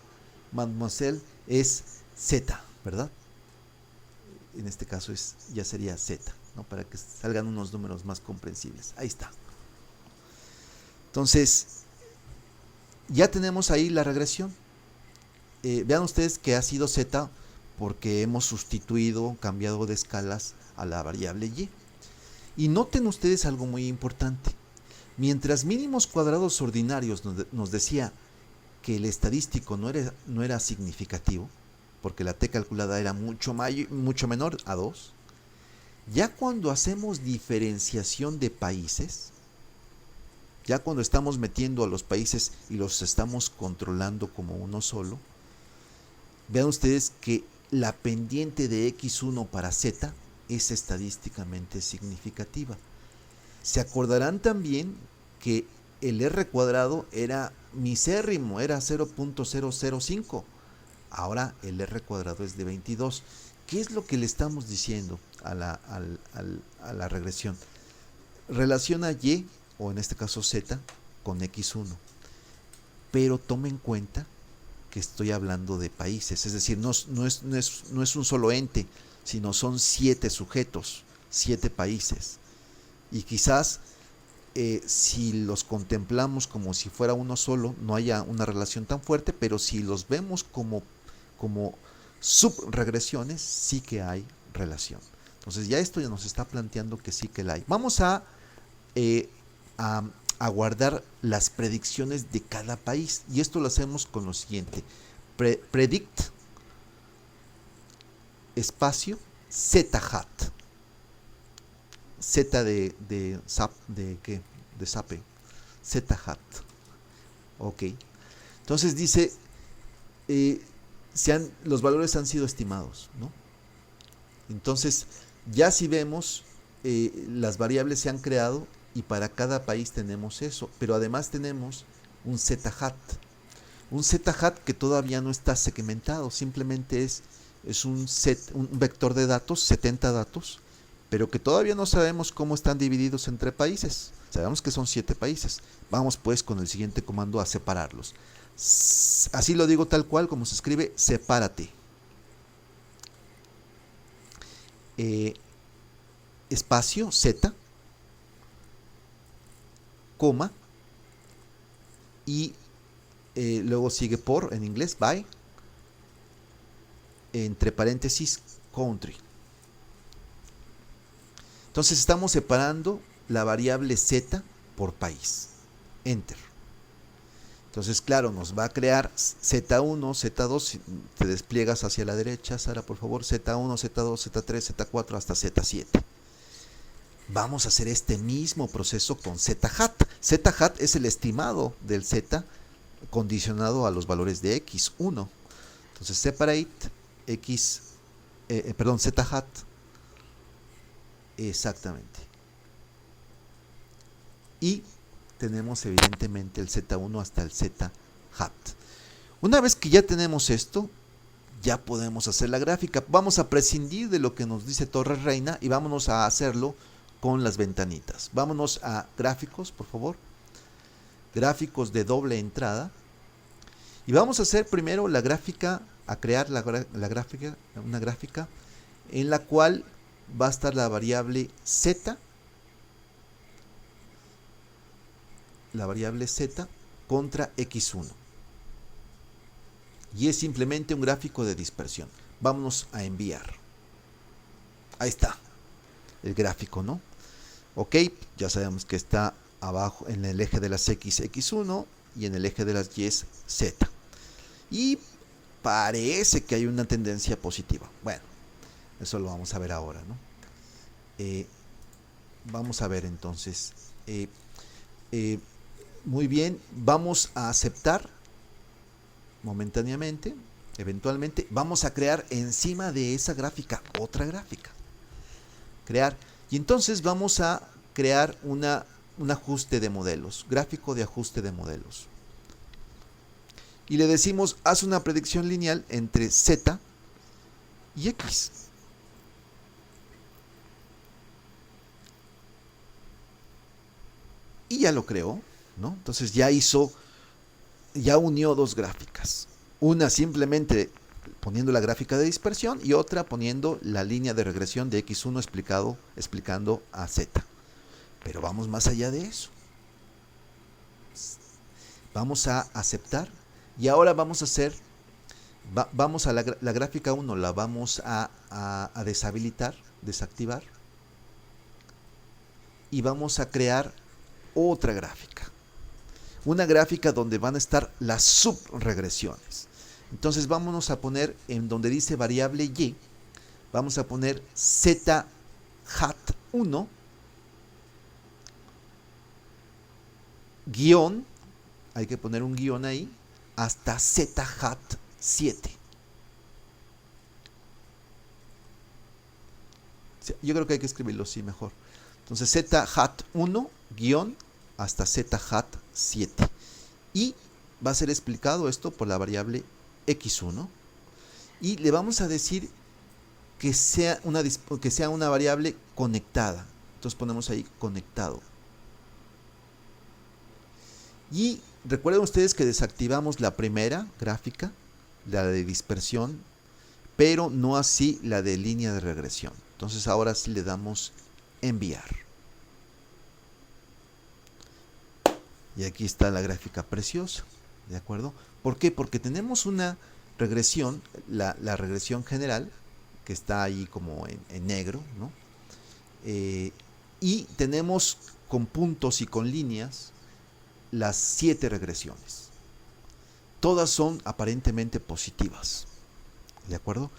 mademoiselle, es z, ¿verdad? En este caso ya sería z, ¿no? Para que salgan unos números más comprensibles. Ahí está. Entonces, ya tenemos ahí la regresión. Vean ustedes que ha sido z porque hemos sustituido, cambiado de escalas a la variable y. Y noten ustedes algo muy importante. Mientras mínimos cuadrados ordinarios nos decía que el estadístico no era significativo, porque la t calculada era mucho menor a 2, ya cuando hacemos diferenciación de países, ya cuando estamos metiendo a los países y los estamos controlando como uno solo, vean ustedes que la pendiente de x1 para z es estadísticamente significativa. Se acordarán también que el r cuadrado era misérrimo, era 0.005. Ahora el r cuadrado es de 22. ¿Qué es lo que le estamos diciendo a la regresión? Relaciona y, o en este caso z, con x1. Pero tome en cuenta que estoy hablando de países. Es decir, no es un solo ente, sino son 7 sujetos, 7 países. Y quizás si los contemplamos como si fuera uno solo, no haya una relación tan fuerte, pero si los vemos como subregresiones, sí que hay relación. Entonces ya esto ya nos está planteando que sí que la hay. Vamos a guardar las predicciones de cada país, y esto lo hacemos con lo siguiente: predict espacio z hat, z de sape, z hat. Ok, entonces dice los valores han sido estimados, ¿no? Entonces ya si vemos las variables se han creado y para cada país tenemos eso, pero además tenemos un z hat que todavía no está segmentado, simplemente es un vector de datos, 70 datos, pero que todavía no sabemos cómo están divididos entre países. Sabemos que son 7 países. Vamos pues con el siguiente comando a separarlos. Así lo digo tal cual como se escribe: sepárate. Espacio z, coma, y luego sigue por, en inglés, by, entre paréntesis, country. Entonces estamos separando la variable z por país. Enter. Entonces, claro, nos va a crear Z1, Z2, te despliegas hacia la derecha, Sara, por favor, Z1, Z2, Z3, Z4, hasta Z7. Vamos a hacer este mismo proceso con Z hat. Z hat es el estimado del Z condicionado a los valores de X1. Entonces, separate Z hat. Exactamente. Y tenemos evidentemente el Z1 hasta el Z hat. Una vez que ya tenemos esto, ya podemos hacer la gráfica. Vamos a prescindir de lo que nos dice Torres Reina y vámonos a hacerlo con las ventanitas. Vámonos a gráficos, por favor. Gráficos de doble entrada. Y vamos a hacer primero la gráfica, a crear una gráfica en la cual va a estar la variable Z. La variable z contra x1 y es simplemente un gráfico de dispersión. Vámonos a enviar. Ahí está el gráfico, ¿no? Ok, ya sabemos que está abajo en el eje de las x, x1 y en el eje de las y, z. Y parece que hay una tendencia positiva. Bueno, eso lo vamos a ver ahora, ¿no? Vamos a ver entonces. Eh, muy bien, vamos a aceptar momentáneamente, eventualmente, vamos a crear encima de esa gráfica otra gráfica. Crear. Y entonces vamos a crear un ajuste de modelos, gráfico de ajuste de modelos. Y le decimos, haz una predicción lineal entre Z y X. Y ya lo creó, ¿no? Entonces ya unió dos gráficas. Una simplemente poniendo la gráfica de dispersión y otra poniendo la línea de regresión de X1 explicando a Z. Pero vamos más allá de eso. Vamos a aceptar y ahora vamos a hacer, vamos a la gráfica 1, la vamos a deshabilitar, desactivar y vamos a crear otra gráfica. Una gráfica donde van a estar las subregresiones. Entonces vámonos a poner en donde dice variable y, vamos a poner z hat 1 guión, hay que poner un guión ahí, hasta z hat 7. Yo creo que hay que escribirlo así mejor. Entonces z hat 1 guión hasta z hat 7. Y va a ser explicado esto por la variable x1. Y le vamos a decir que sea una variable conectada. Entonces ponemos ahí conectado. Y recuerden ustedes que desactivamos la primera gráfica, la de dispersión, pero no así la de línea de regresión. Entonces ahora sí le damos enviar. Y aquí está la gráfica preciosa, ¿de acuerdo? ¿Por qué? Porque tenemos una regresión, la regresión general, que está ahí como en negro, ¿no? Y tenemos con puntos y con líneas las 7 regresiones. Todas son aparentemente positivas, ¿de acuerdo?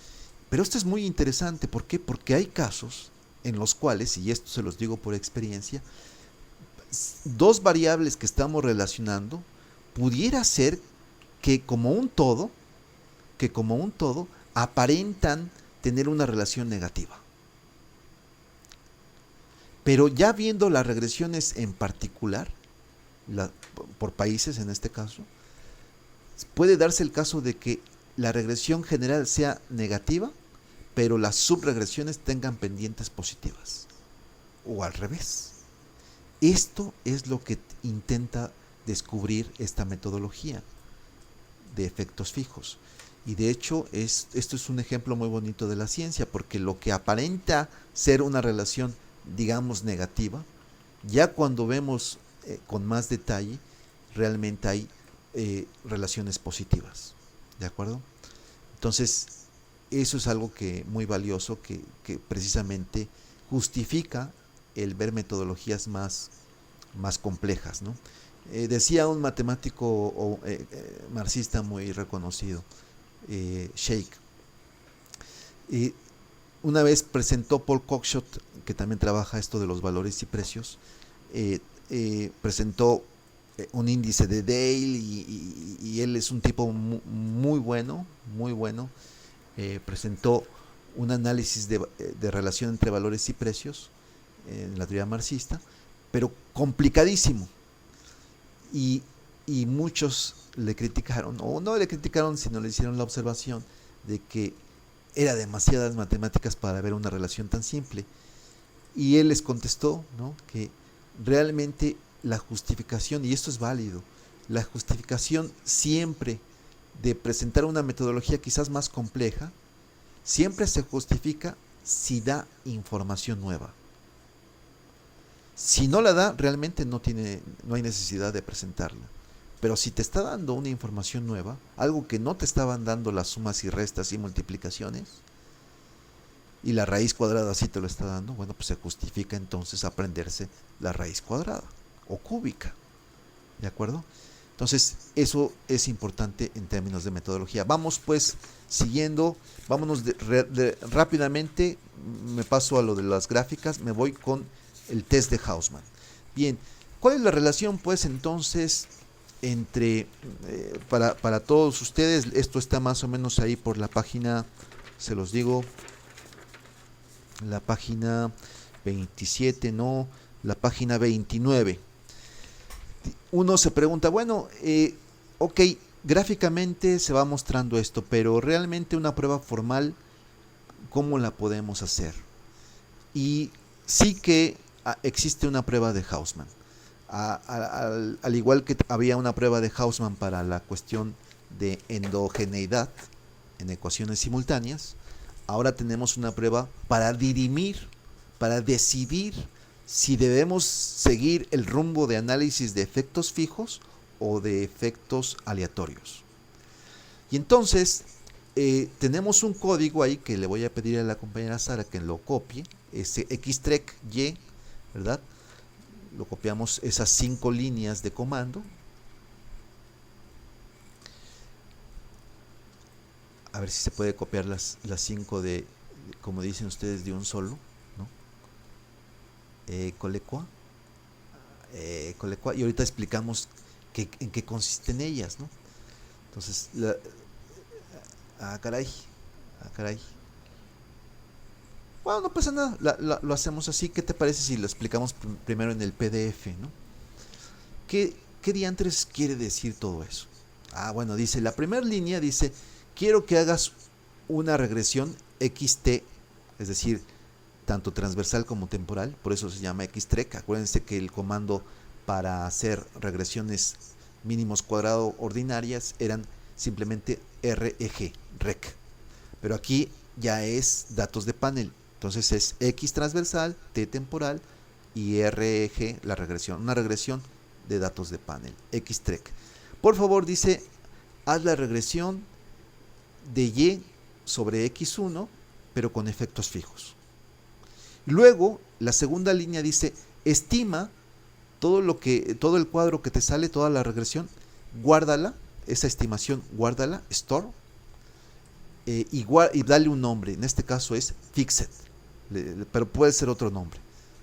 Pero esto es muy interesante, ¿por qué? Porque hay casos en los cuales, y esto se los digo por experiencia, dos variables que estamos relacionando pudiera ser que como un todo aparentan tener una relación negativa. Pero ya viendo las regresiones en particular, por países en este caso, puede darse el caso de que la regresión general sea negativa, pero las subregresiones tengan pendientes positivas. O al revés. Esto es lo que intenta descubrir esta metodología de efectos fijos. Y de hecho, esto es un ejemplo muy bonito de la ciencia, porque lo que aparenta ser una relación, digamos, negativa, ya cuando vemos con más detalle, realmente hay relaciones positivas. ¿De acuerdo? Entonces, eso es algo muy valioso que precisamente justifica el ver metodologías más complejas, ¿no? Decía un matemático marxista muy reconocido, Sheikh, una vez presentó Paul Cockshott, que también trabaja esto de los valores y precios, presentó un índice de Dale y él es un tipo muy bueno, presentó un análisis de relación entre valores y precios en la teoría marxista, pero complicadísimo. Y muchos le criticaron, o no le criticaron, sino le hicieron la observación de que era demasiadas matemáticas para ver una relación tan simple. Y él les contestó, ¿no?, que realmente la justificación, y esto es válido, la justificación siempre de presentar una metodología quizás más compleja, siempre se justifica si da información nueva. Si no la da, realmente no hay necesidad de presentarla. Pero si te está dando una información nueva, algo que no te estaban dando las sumas y restas y multiplicaciones, y la raíz cuadrada sí te lo está dando, bueno, pues se justifica entonces aprenderse la raíz cuadrada o cúbica. ¿De acuerdo? Entonces, eso es importante en términos de metodología. Vamos pues siguiendo, vámonos rápidamente, me paso a lo de las gráficas, me voy con el test de Hausmann. Bien, ¿Cuál es la relación, pues, entonces, entre, para todos ustedes? Esto está más o menos ahí por la página, se los digo, la página 27, no, la página 29. Uno se pregunta, bueno, ok, gráficamente se va mostrando esto, pero realmente una prueba formal, ¿cómo la podemos hacer? Y sí que existe una prueba de Hausmann. Al igual que había una prueba de Hausmann para la cuestión de endogeneidad en ecuaciones simultáneas, ahora tenemos una prueba para dirimir, para decidir si debemos seguir el rumbo de análisis de efectos fijos o de efectos aleatorios. Y entonces tenemos un código ahí que le voy a pedir a la compañera Sara que lo copie, ese xtrec y, ¿verdad? Lo copiamos esas 5 líneas de comando. A ver si se puede copiar las 5 de, como dicen ustedes, de un solo, ¿no? Colecua. Y ahorita explicamos en qué consisten ellas, ¿no? Entonces, caray. Bueno, no pasa nada, lo hacemos así. ¿Qué te parece si lo explicamos primero en el PDF, ¿no? ¿Qué diantres quiere decir todo eso? Bueno, dice, la primera línea dice, quiero que hagas una regresión XT, es decir, tanto transversal como temporal, por eso se llama xtrec. Acuérdense que el comando para hacer regresiones mínimos cuadrado ordinarias eran simplemente reg, pero aquí ya es datos de panel, entonces es x transversal, t temporal y reg la regresión, una regresión de datos de panel, xtrec. Por favor, dice, haz la regresión de y sobre x1, pero con efectos fijos. Luego, la segunda línea dice, estima todo el cuadro que te sale, toda la regresión, guárdala, esa estimación, guárdala, store, y dale un nombre. En este caso es fixed, pero puede ser otro nombre,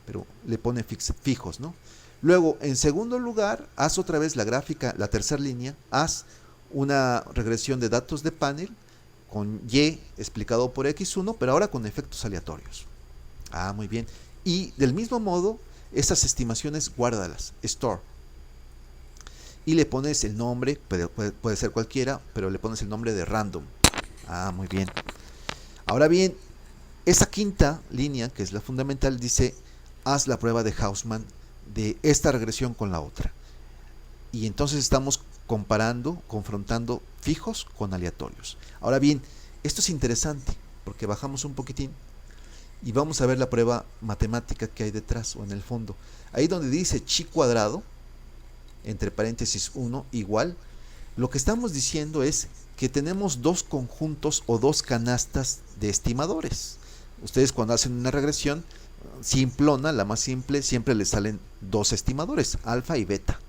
pero le pone fijos, ¿no? Luego, en segundo lugar, haz otra vez la gráfica, la tercera línea, haz una regresión de datos de panel con y explicado por x1, pero ahora con efectos aleatorios. Muy bien. Y del mismo modo, esas estimaciones guárdalas, store. Y le pones el nombre, puede ser cualquiera, pero le pones el nombre de random. Muy bien. Ahora bien, esa quinta línea, que es la fundamental, dice, haz la prueba de Hausmann de esta regresión con la otra. Y entonces estamos confrontando fijos con aleatorios. Ahora bien, esto es interesante, porque bajamos un poquitín y vamos a ver la prueba matemática que hay detrás o en el fondo. Ahí donde dice chi cuadrado, entre paréntesis 1, igual, lo que estamos diciendo es que tenemos dos conjuntos o dos canastas de estimadores. Ustedes cuando hacen una regresión simplona, la más simple, siempre les salen dos estimadores, alfa y beta,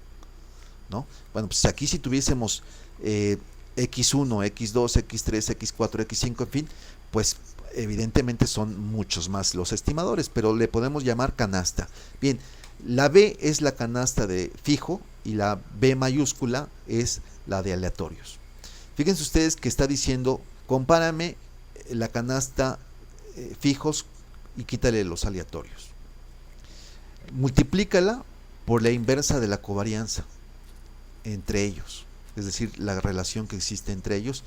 ¿no? Bueno, pues aquí si tuviésemos x1, x2, x3, x4, x5, en fin, pues evidentemente son muchos más los estimadores, pero le podemos llamar canasta. Bien, la B es la canasta de fijo y la B mayúscula es la de aleatorios. Fíjense ustedes que está diciendo, compárame la canasta fijos y quítale los aleatorios. Multiplícala por la inversa de la covarianza entre ellos, es decir, la relación que existe entre ellos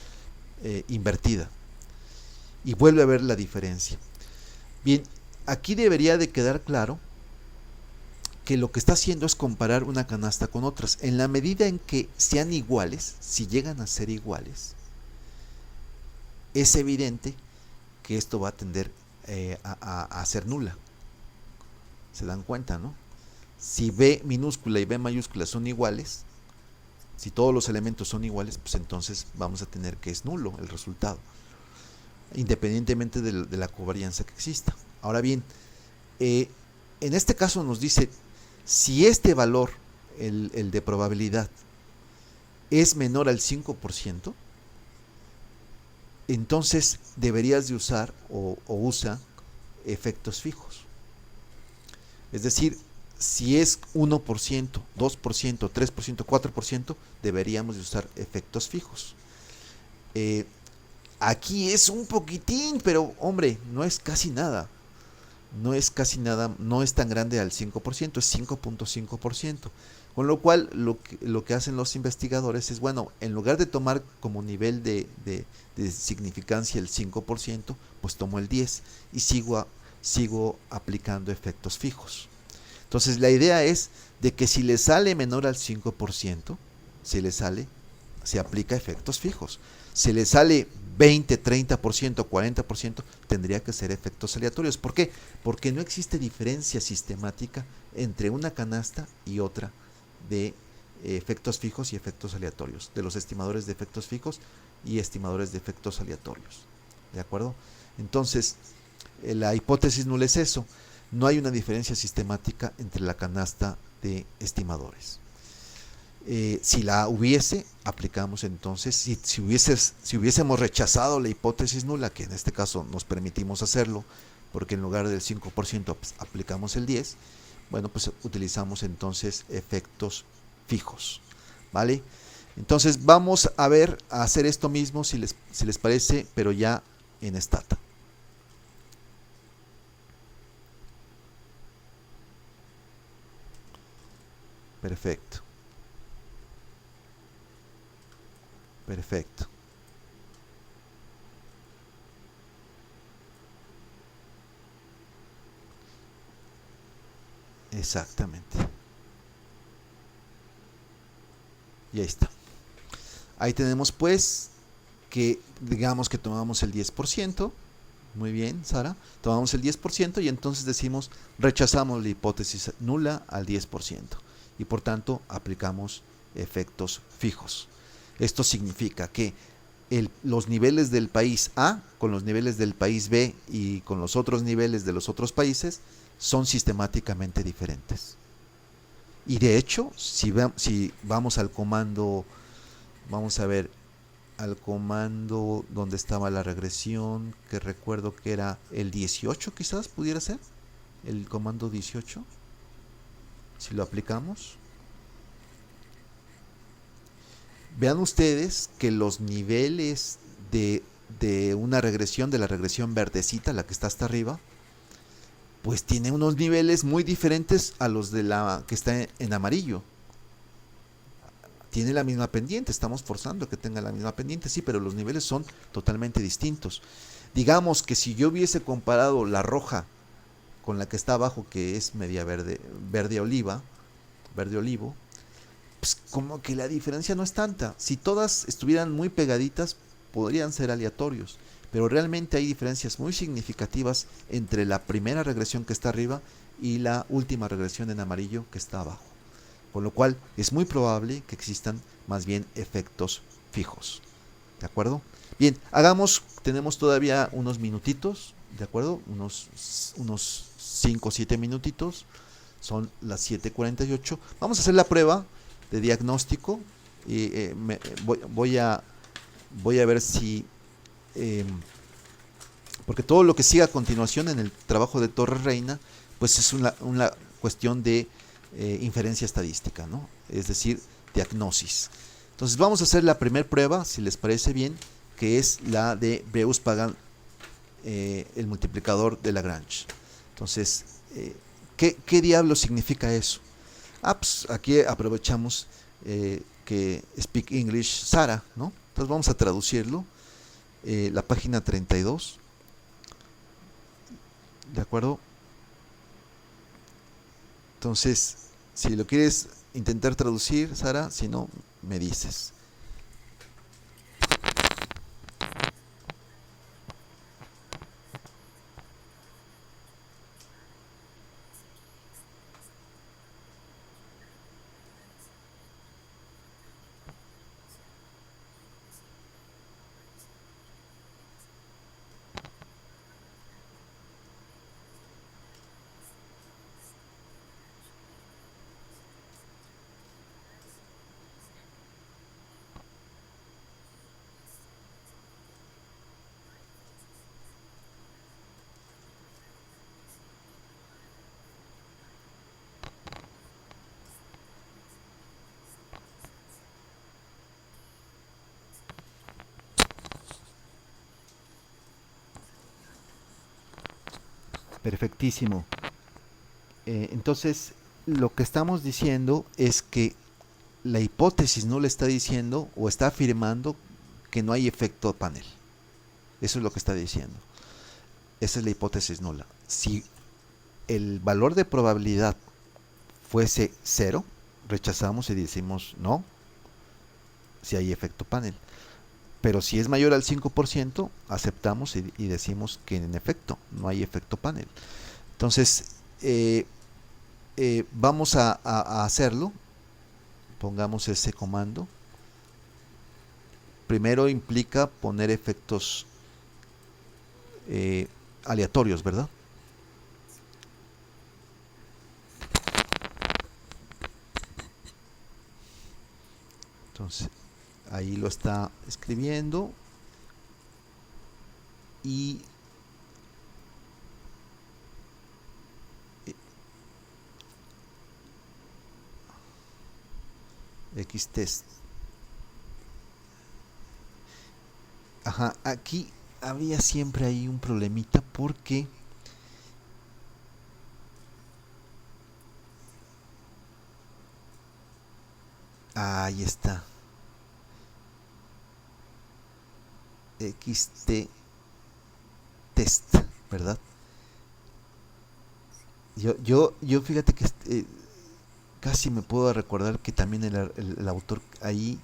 invertida. Y vuelve a ver la diferencia. Bien, aquí debería de quedar claro que lo que está haciendo es comparar una canasta con otras. En la medida en que sean iguales, si llegan a ser iguales, es evidente que esto va a tender a ser nula. ¿Se dan cuenta, no? Si B minúscula y B mayúscula son iguales, si todos los elementos son iguales, pues entonces vamos a tener que es nulo el resultado, independientemente de la covarianza que exista. Ahora bien, en este caso nos dice, si este valor, el de probabilidad, es menor al 5%, entonces deberías de usar o usa efectos fijos. Es decir, si es 1%, 2%, 3%, 4%, deberíamos de usar efectos fijos. Aquí es un poquitín, pero hombre, no es casi nada. No es casi nada, no es tan grande al 5%, es 5.5%. Con lo cual, lo que hacen los investigadores es, bueno, en lugar de tomar como nivel de significancia el 5%, pues tomo el 10% y sigo aplicando efectos fijos. Entonces, la idea es de que si le sale menor al 5%, se aplica efectos fijos. Si le sale 20, 30%, 40%, tendría que ser efectos aleatorios. ¿Por qué? Porque no existe diferencia sistemática entre una canasta y otra de efectos fijos y efectos aleatorios, de los estimadores de efectos fijos y estimadores de efectos aleatorios. ¿De acuerdo? Entonces, la hipótesis null es eso. No hay una diferencia sistemática entre la canasta de estimadores. Si la hubiese, aplicamos entonces, si hubiésemos rechazado la hipótesis nula, que en este caso nos permitimos hacerlo, porque en lugar del 5% pues, aplicamos el 10%, bueno, pues utilizamos entonces efectos fijos, ¿vale? Entonces vamos a ver, a hacer esto mismo, si les parece, pero ya en Stata. Perfecto. Perfecto. Exactamente. Y ahí está. Ahí tenemos pues que digamos que tomamos el 10%. Muy bien, Sara. Tomamos el 10% y entonces decimos rechazamos la hipótesis nula al 10%. Y por tanto aplicamos efectos fijos. Esto significa que los niveles del país A con los niveles del país B y con los otros niveles de los otros países son sistemáticamente diferentes. Y de hecho, si vamos al comando, vamos a ver, al comando donde estaba la regresión, que recuerdo que era el 18 quizás pudiera ser, el comando 18, si lo aplicamos. Vean ustedes que los niveles de una regresión, de la regresión verdecita, la que está hasta arriba, pues tiene unos niveles muy diferentes a los de la que está en amarillo. Tiene la misma pendiente, estamos forzando que tenga la misma pendiente, sí, pero los niveles son totalmente distintos. Digamos que si yo hubiese comparado la roja con la que está abajo, que es media verde olivo, pues como que la diferencia no es tanta. Si todas estuvieran muy pegaditas, podrían ser aleatorios, pero realmente hay diferencias muy significativas entre la primera regresión que está arriba y la última regresión en amarillo que está abajo. Con lo cual es muy probable que existan más bien efectos fijos. ¿De acuerdo? Bien, tenemos todavía unos minutitos, ¿de acuerdo? Unos 5 o 7 minutitos. Son las 7:48. Vamos a hacer la prueba de diagnóstico. Voy a ver si... porque todo lo que siga a continuación en el trabajo de Torres Reina, pues es una cuestión de inferencia estadística, ¿no? Es decir, diagnosis. Entonces vamos a hacer la primera prueba, si les parece bien, que es la de Breus-Pagan, el multiplicador de Lagrange. Entonces, ¿qué diablo significa eso? Pues aquí aprovechamos que Speak English Sara, ¿no? Entonces vamos a traducirlo. La página 32. ¿De acuerdo? Entonces, si lo quieres intentar traducir, Sara, si no, me dices. Perfectísimo. Entonces, lo que estamos diciendo es que la hipótesis no le está diciendo o está afirmando que no hay efecto panel. Eso es lo que está diciendo. Esa es la hipótesis nula. Si el valor de probabilidad fuese cero, rechazamos y decimos no, si hay efecto panel. Pero si es mayor al 5%, aceptamos y decimos que en efecto no hay efecto panel. Entonces, vamos a hacerlo. Pongamos ese comando. Primero implica poner efectos aleatorios, ¿verdad? Entonces, ahí lo está escribiendo y xtest. Ajá, aquí había siempre ahí un problemita porque ahí está. XT test, ¿verdad? Yo fíjate que casi me puedo recordar que también el autor ahí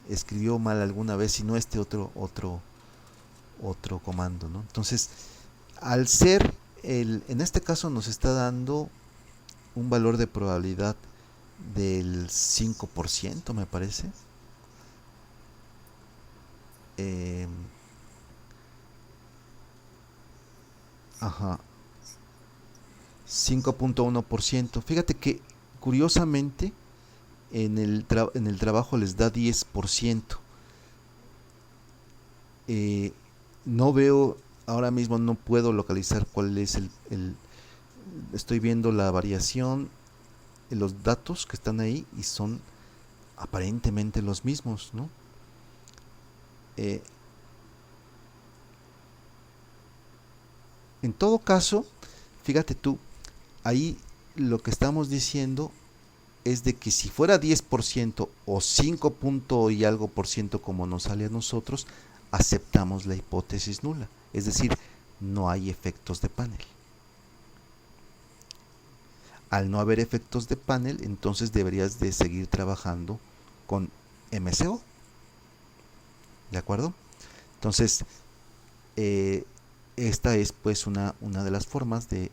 escribió mal alguna vez, si no este otro comando, ¿no? Entonces, al ser en este caso nos está dando un valor de probabilidad del 5%, me parece. Ajá, 5.1%. Fíjate que curiosamente en el trabajo les da 10%. No veo, ahora mismo no puedo localizar cuál es estoy viendo la variación, los datos que están ahí y son aparentemente los mismos, ¿no? En todo caso, fíjate tú, ahí lo que estamos diciendo es de que si fuera 10% o 5 punto y algo por ciento como nos sale a nosotros, aceptamos la hipótesis nula. Es decir, no hay efectos de panel. Al no haber efectos de panel, entonces deberías de seguir trabajando con MCO. ¿De acuerdo? Entonces, esta es pues una de las formas de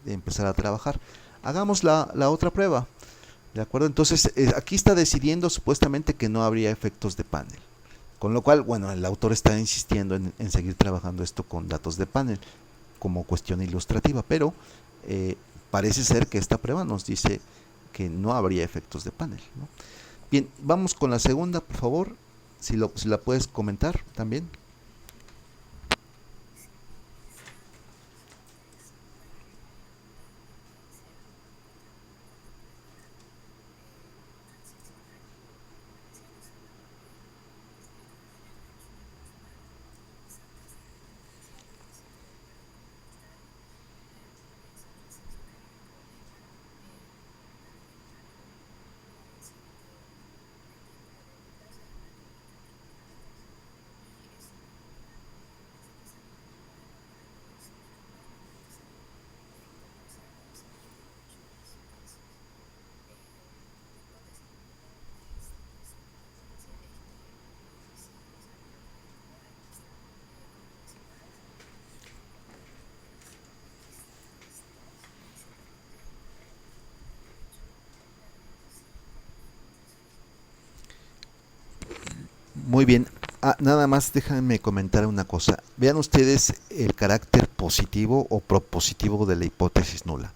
empezar a trabajar. Hagamos la otra prueba. ¿De acuerdo? Entonces, aquí está decidiendo supuestamente que no habría efectos de panel. Con lo cual, bueno, el autor está insistiendo en seguir trabajando esto con datos de panel como cuestión ilustrativa, pero parece ser que esta prueba nos dice que no habría efectos de panel, ¿no? Bien, vamos con la segunda, por favor, si la puedes comentar también. Muy bien. Nada más déjenme comentar una cosa. Vean ustedes el carácter positivo o propositivo de la hipótesis nula.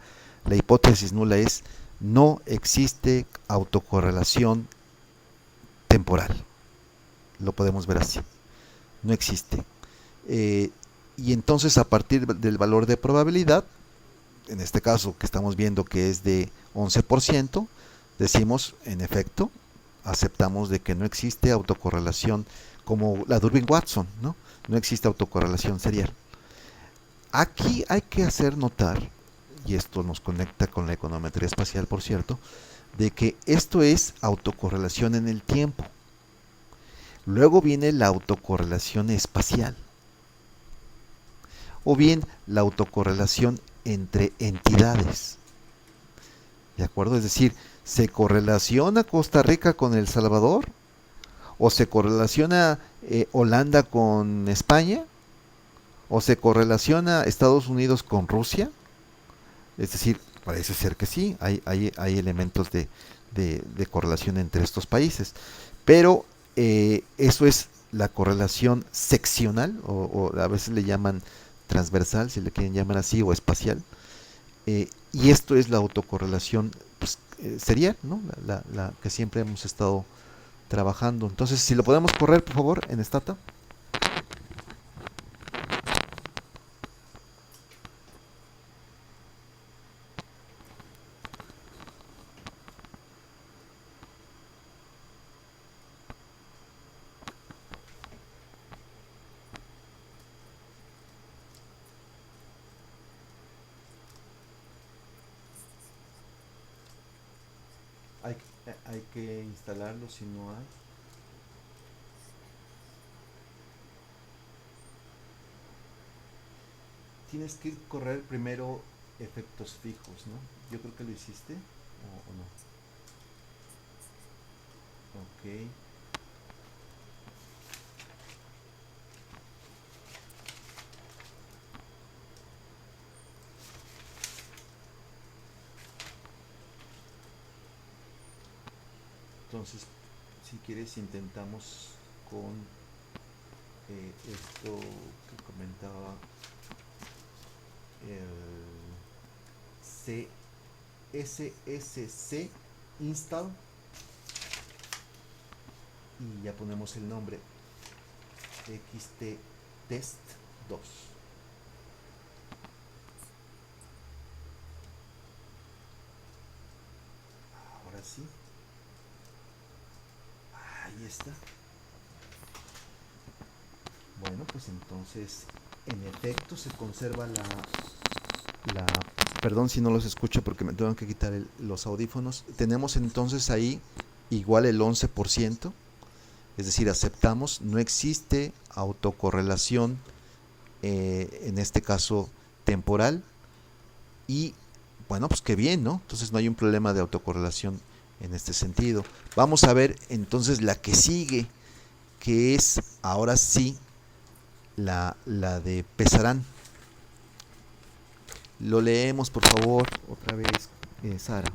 La hipótesis nula es: no existe autocorrelación temporal. Lo podemos ver así. No existe. Y entonces, a partir del valor de probabilidad, en este caso que estamos viendo que es de 11%, decimos, en efecto, aceptamos de que no existe autocorrelación como la Durbin-Watson, ¿no? No existe autocorrelación serial. Aquí hay que hacer notar, y esto nos conecta con la econometría espacial, por cierto, de que esto es autocorrelación en el tiempo. Luego viene la autocorrelación espacial, o bien la autocorrelación entre entidades. ¿De acuerdo? Es decir, ¿se correlaciona Costa Rica con El Salvador? ¿O se correlaciona Holanda con España? ¿O se correlaciona Estados Unidos con Rusia? Es decir, parece ser que sí, hay elementos de correlación entre estos países. Pero eso es la correlación seccional, o a veces le llaman transversal, si le quieren llamar así, o espacial. Y esto es la autocorrelación pues, serial, ¿no? La que siempre hemos estado trabajando. Entonces, si lo podemos correr, por favor, en Stata. Hay, hay que instalarlo si no hay. Tienes que correr primero efectos fijos, ¿no? Yo creo que lo hiciste, o no. Ok. Entonces, si quieres, intentamos con esto que comentaba el CSSC install, y ya ponemos el nombre XT test 2. Ahora sí, ahí está. Bueno, pues entonces en efecto se conserva la perdón si no los escucho porque me tengo que quitar los audífonos. Tenemos entonces ahí igual el 11%, es decir, aceptamos, no existe autocorrelación, en este caso temporal, y bueno, pues qué bien, ¿no? Entonces no hay un problema de autocorrelación en este sentido. Vamos a ver entonces la que sigue, que es ahora sí la de Pesarán. Lo leemos, por favor, otra vez, Sara.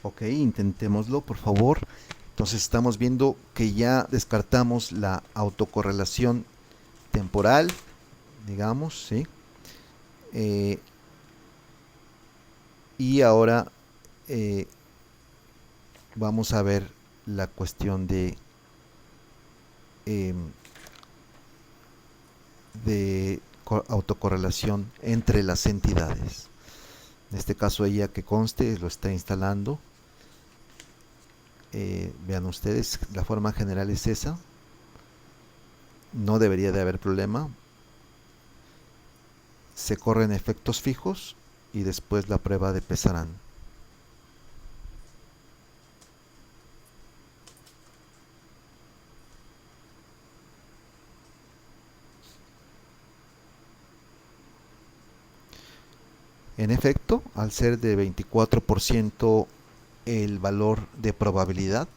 Ok, intentémoslo, por favor. Entonces estamos viendo que ya descartamos la autocorrelación temporal, digamos, ¿sí? Eh, y ahora eh, vamos a ver la cuestión eh, de autocorrelación entre las entidades. En este caso ella, que conste, lo está instalando. Vean ustedes, la forma general es esa. No debería de haber problema. se corren efectos fijos y después la prueba de Pesaran. En efecto, al ser de 24% el valor de probabilidad,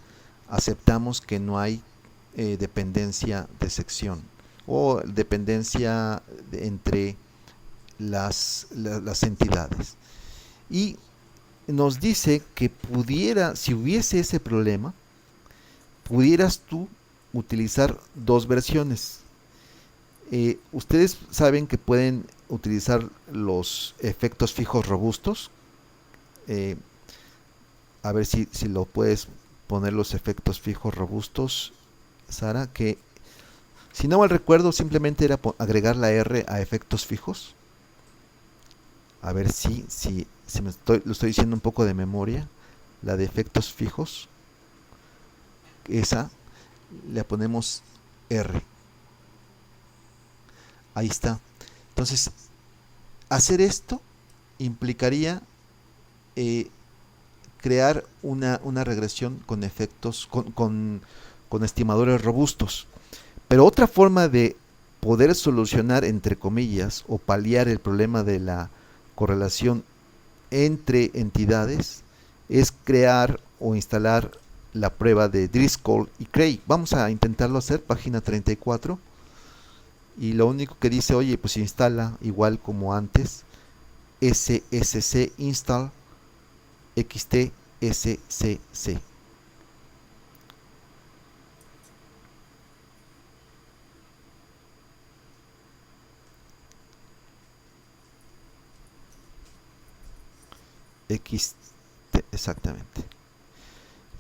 aceptamos que no hay dependencia de sección o dependencia entre las entidades. Y nos dice que pudiera, si hubiese ese problema, pudieras tú utilizar dos versiones. Ustedes saben que pueden utilizar los efectos fijos robustos. Eh, a ver si lo puedes poner, los efectos fijos robustos, Sara, que si no mal recuerdo simplemente era agregar la R a efectos fijos. A ver si lo estoy diciendo un poco de memoria. La de efectos fijos, esa le ponemos R. Ahí está. Entonces, hacer esto implicaría crear una regresión con efectos, con estimadores robustos. Pero otra forma de poder solucionar, entre comillas, o paliar el problema de la correlación entre entidades es crear o instalar la prueba de Driscoll y Cray. Vamos a intentarlo hacer, página 34. Y lo único que dice, oye, pues instala igual como antes, SSC install XTSCC. Exactamente.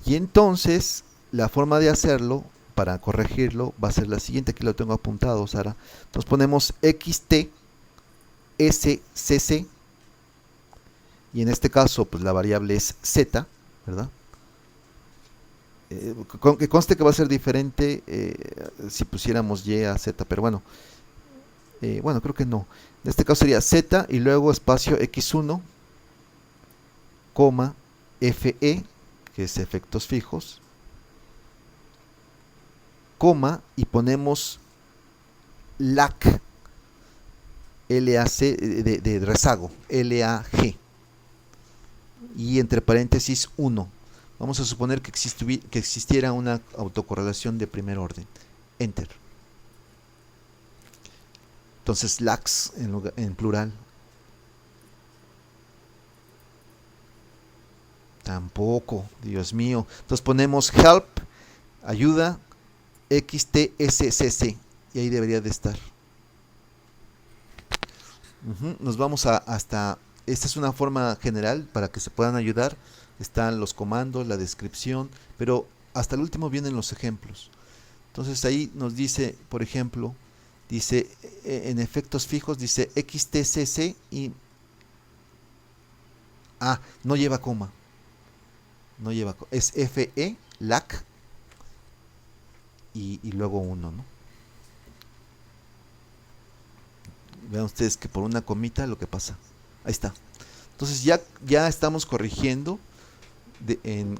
Y entonces la forma de hacerlo para corregirlo va a ser la siguiente. Aquí lo tengo apuntado, Sara. Entonces ponemos XTSCC y en este caso pues la variable es Z, ¿verdad? Que conste que va a ser diferente si pusiéramos Y a Z, pero bueno, bueno, creo que no. En este caso sería Z y luego espacio X1, coma, FE, que es efectos fijos, coma, y ponemos LAC, LAC de rezago, LAG, y entre paréntesis 1. Vamos a suponer que existiera una autocorrelación de primer orden. Enter. Entonces LACs en plural. Tampoco, Dios mío. Entonces ponemos help, ayuda, XTSCC, y ahí debería de estar. Nos vamos hasta... Esta es una forma general para que se puedan ayudar. Están los comandos, la descripción, pero hasta el último vienen los ejemplos. Entonces ahí nos dice, por ejemplo, dice en efectos fijos, dice XTCC y... no lleva coma. No lleva coma. Es FE, LAC y luego 1, ¿no? Vean ustedes que por una comita lo que pasa. Ahí está. Entonces ya estamos corrigiendo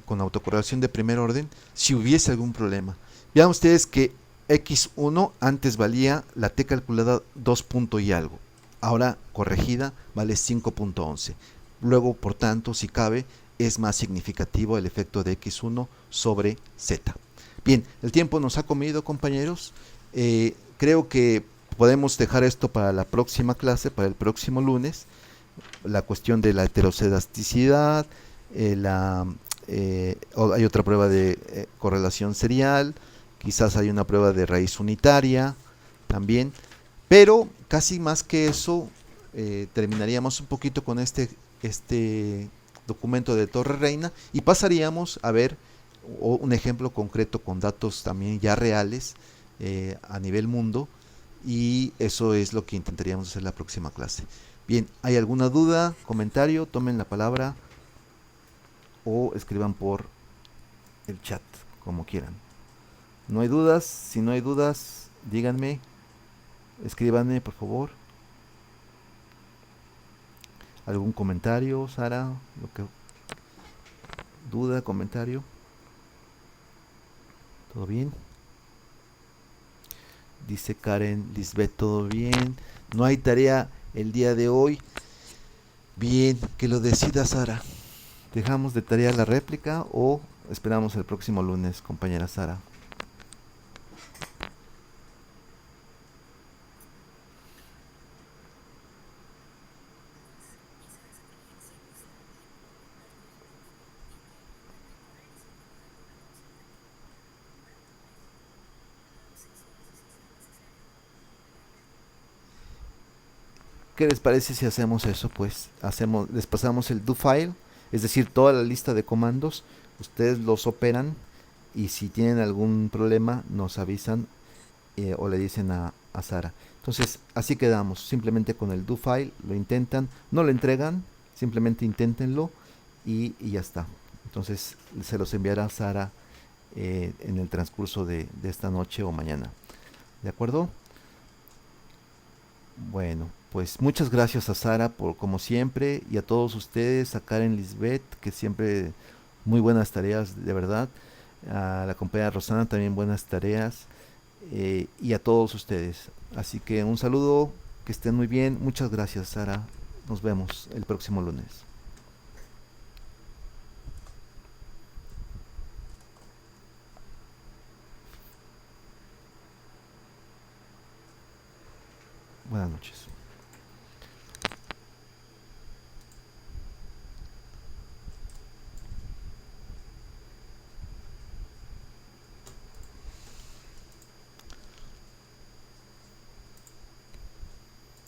con autocorrelación de primer orden si hubiese algún problema. Vean ustedes que X1 antes valía la T calculada 2 punto y algo. Ahora corregida vale 5.11. Luego, por tanto, si cabe, es más significativo el efecto de X1 sobre Z. Bien, el tiempo nos ha comido, compañeros. Creo que podemos dejar esto para la próxima clase, para el próximo lunes. La cuestión de la heterocedasticidad, hay otra prueba de correlación serial, quizás hay una prueba de raíz unitaria también, pero casi más que eso, terminaríamos un poquito con este documento de Torre Reina y pasaríamos a ver un ejemplo concreto con datos también ya reales a nivel mundo, y eso es lo que intentaríamos hacer la próxima clase. Bien, ¿hay alguna duda, comentario? Tomen la palabra o escriban por el chat, como quieran. ¿No hay dudas? Si no hay dudas, díganme, escríbanme, por favor. ¿Algún comentario, Sara? ¿Duda, comentario? ¿Todo bien? Dice Karen Lisbeth, todo bien. No hay tarea el día de hoy. Bien, que lo decida Sara. ¿Dejamos de tarea la réplica o esperamos el próximo lunes, compañera Sara? ¿Qué les parece si hacemos eso? Pues les pasamos el do file, es decir, toda la lista de comandos, ustedes los operan y si tienen algún problema nos avisan o le dicen a Sara. Entonces, así quedamos, simplemente con el do file, lo intentan, no lo entregan, simplemente inténtenlo y ya está. Entonces, se los enviará Sara en el transcurso de esta noche o mañana. ¿De acuerdo? Bueno, pues muchas gracias a Sara por como siempre y a todos ustedes, a Karen Lisbeth, que siempre muy buenas tareas, de verdad. A la compañera Rosana también buenas tareas y a todos ustedes. Así que un saludo, que estén muy bien. Muchas gracias, Sara. Nos vemos el próximo lunes. Buenas noches.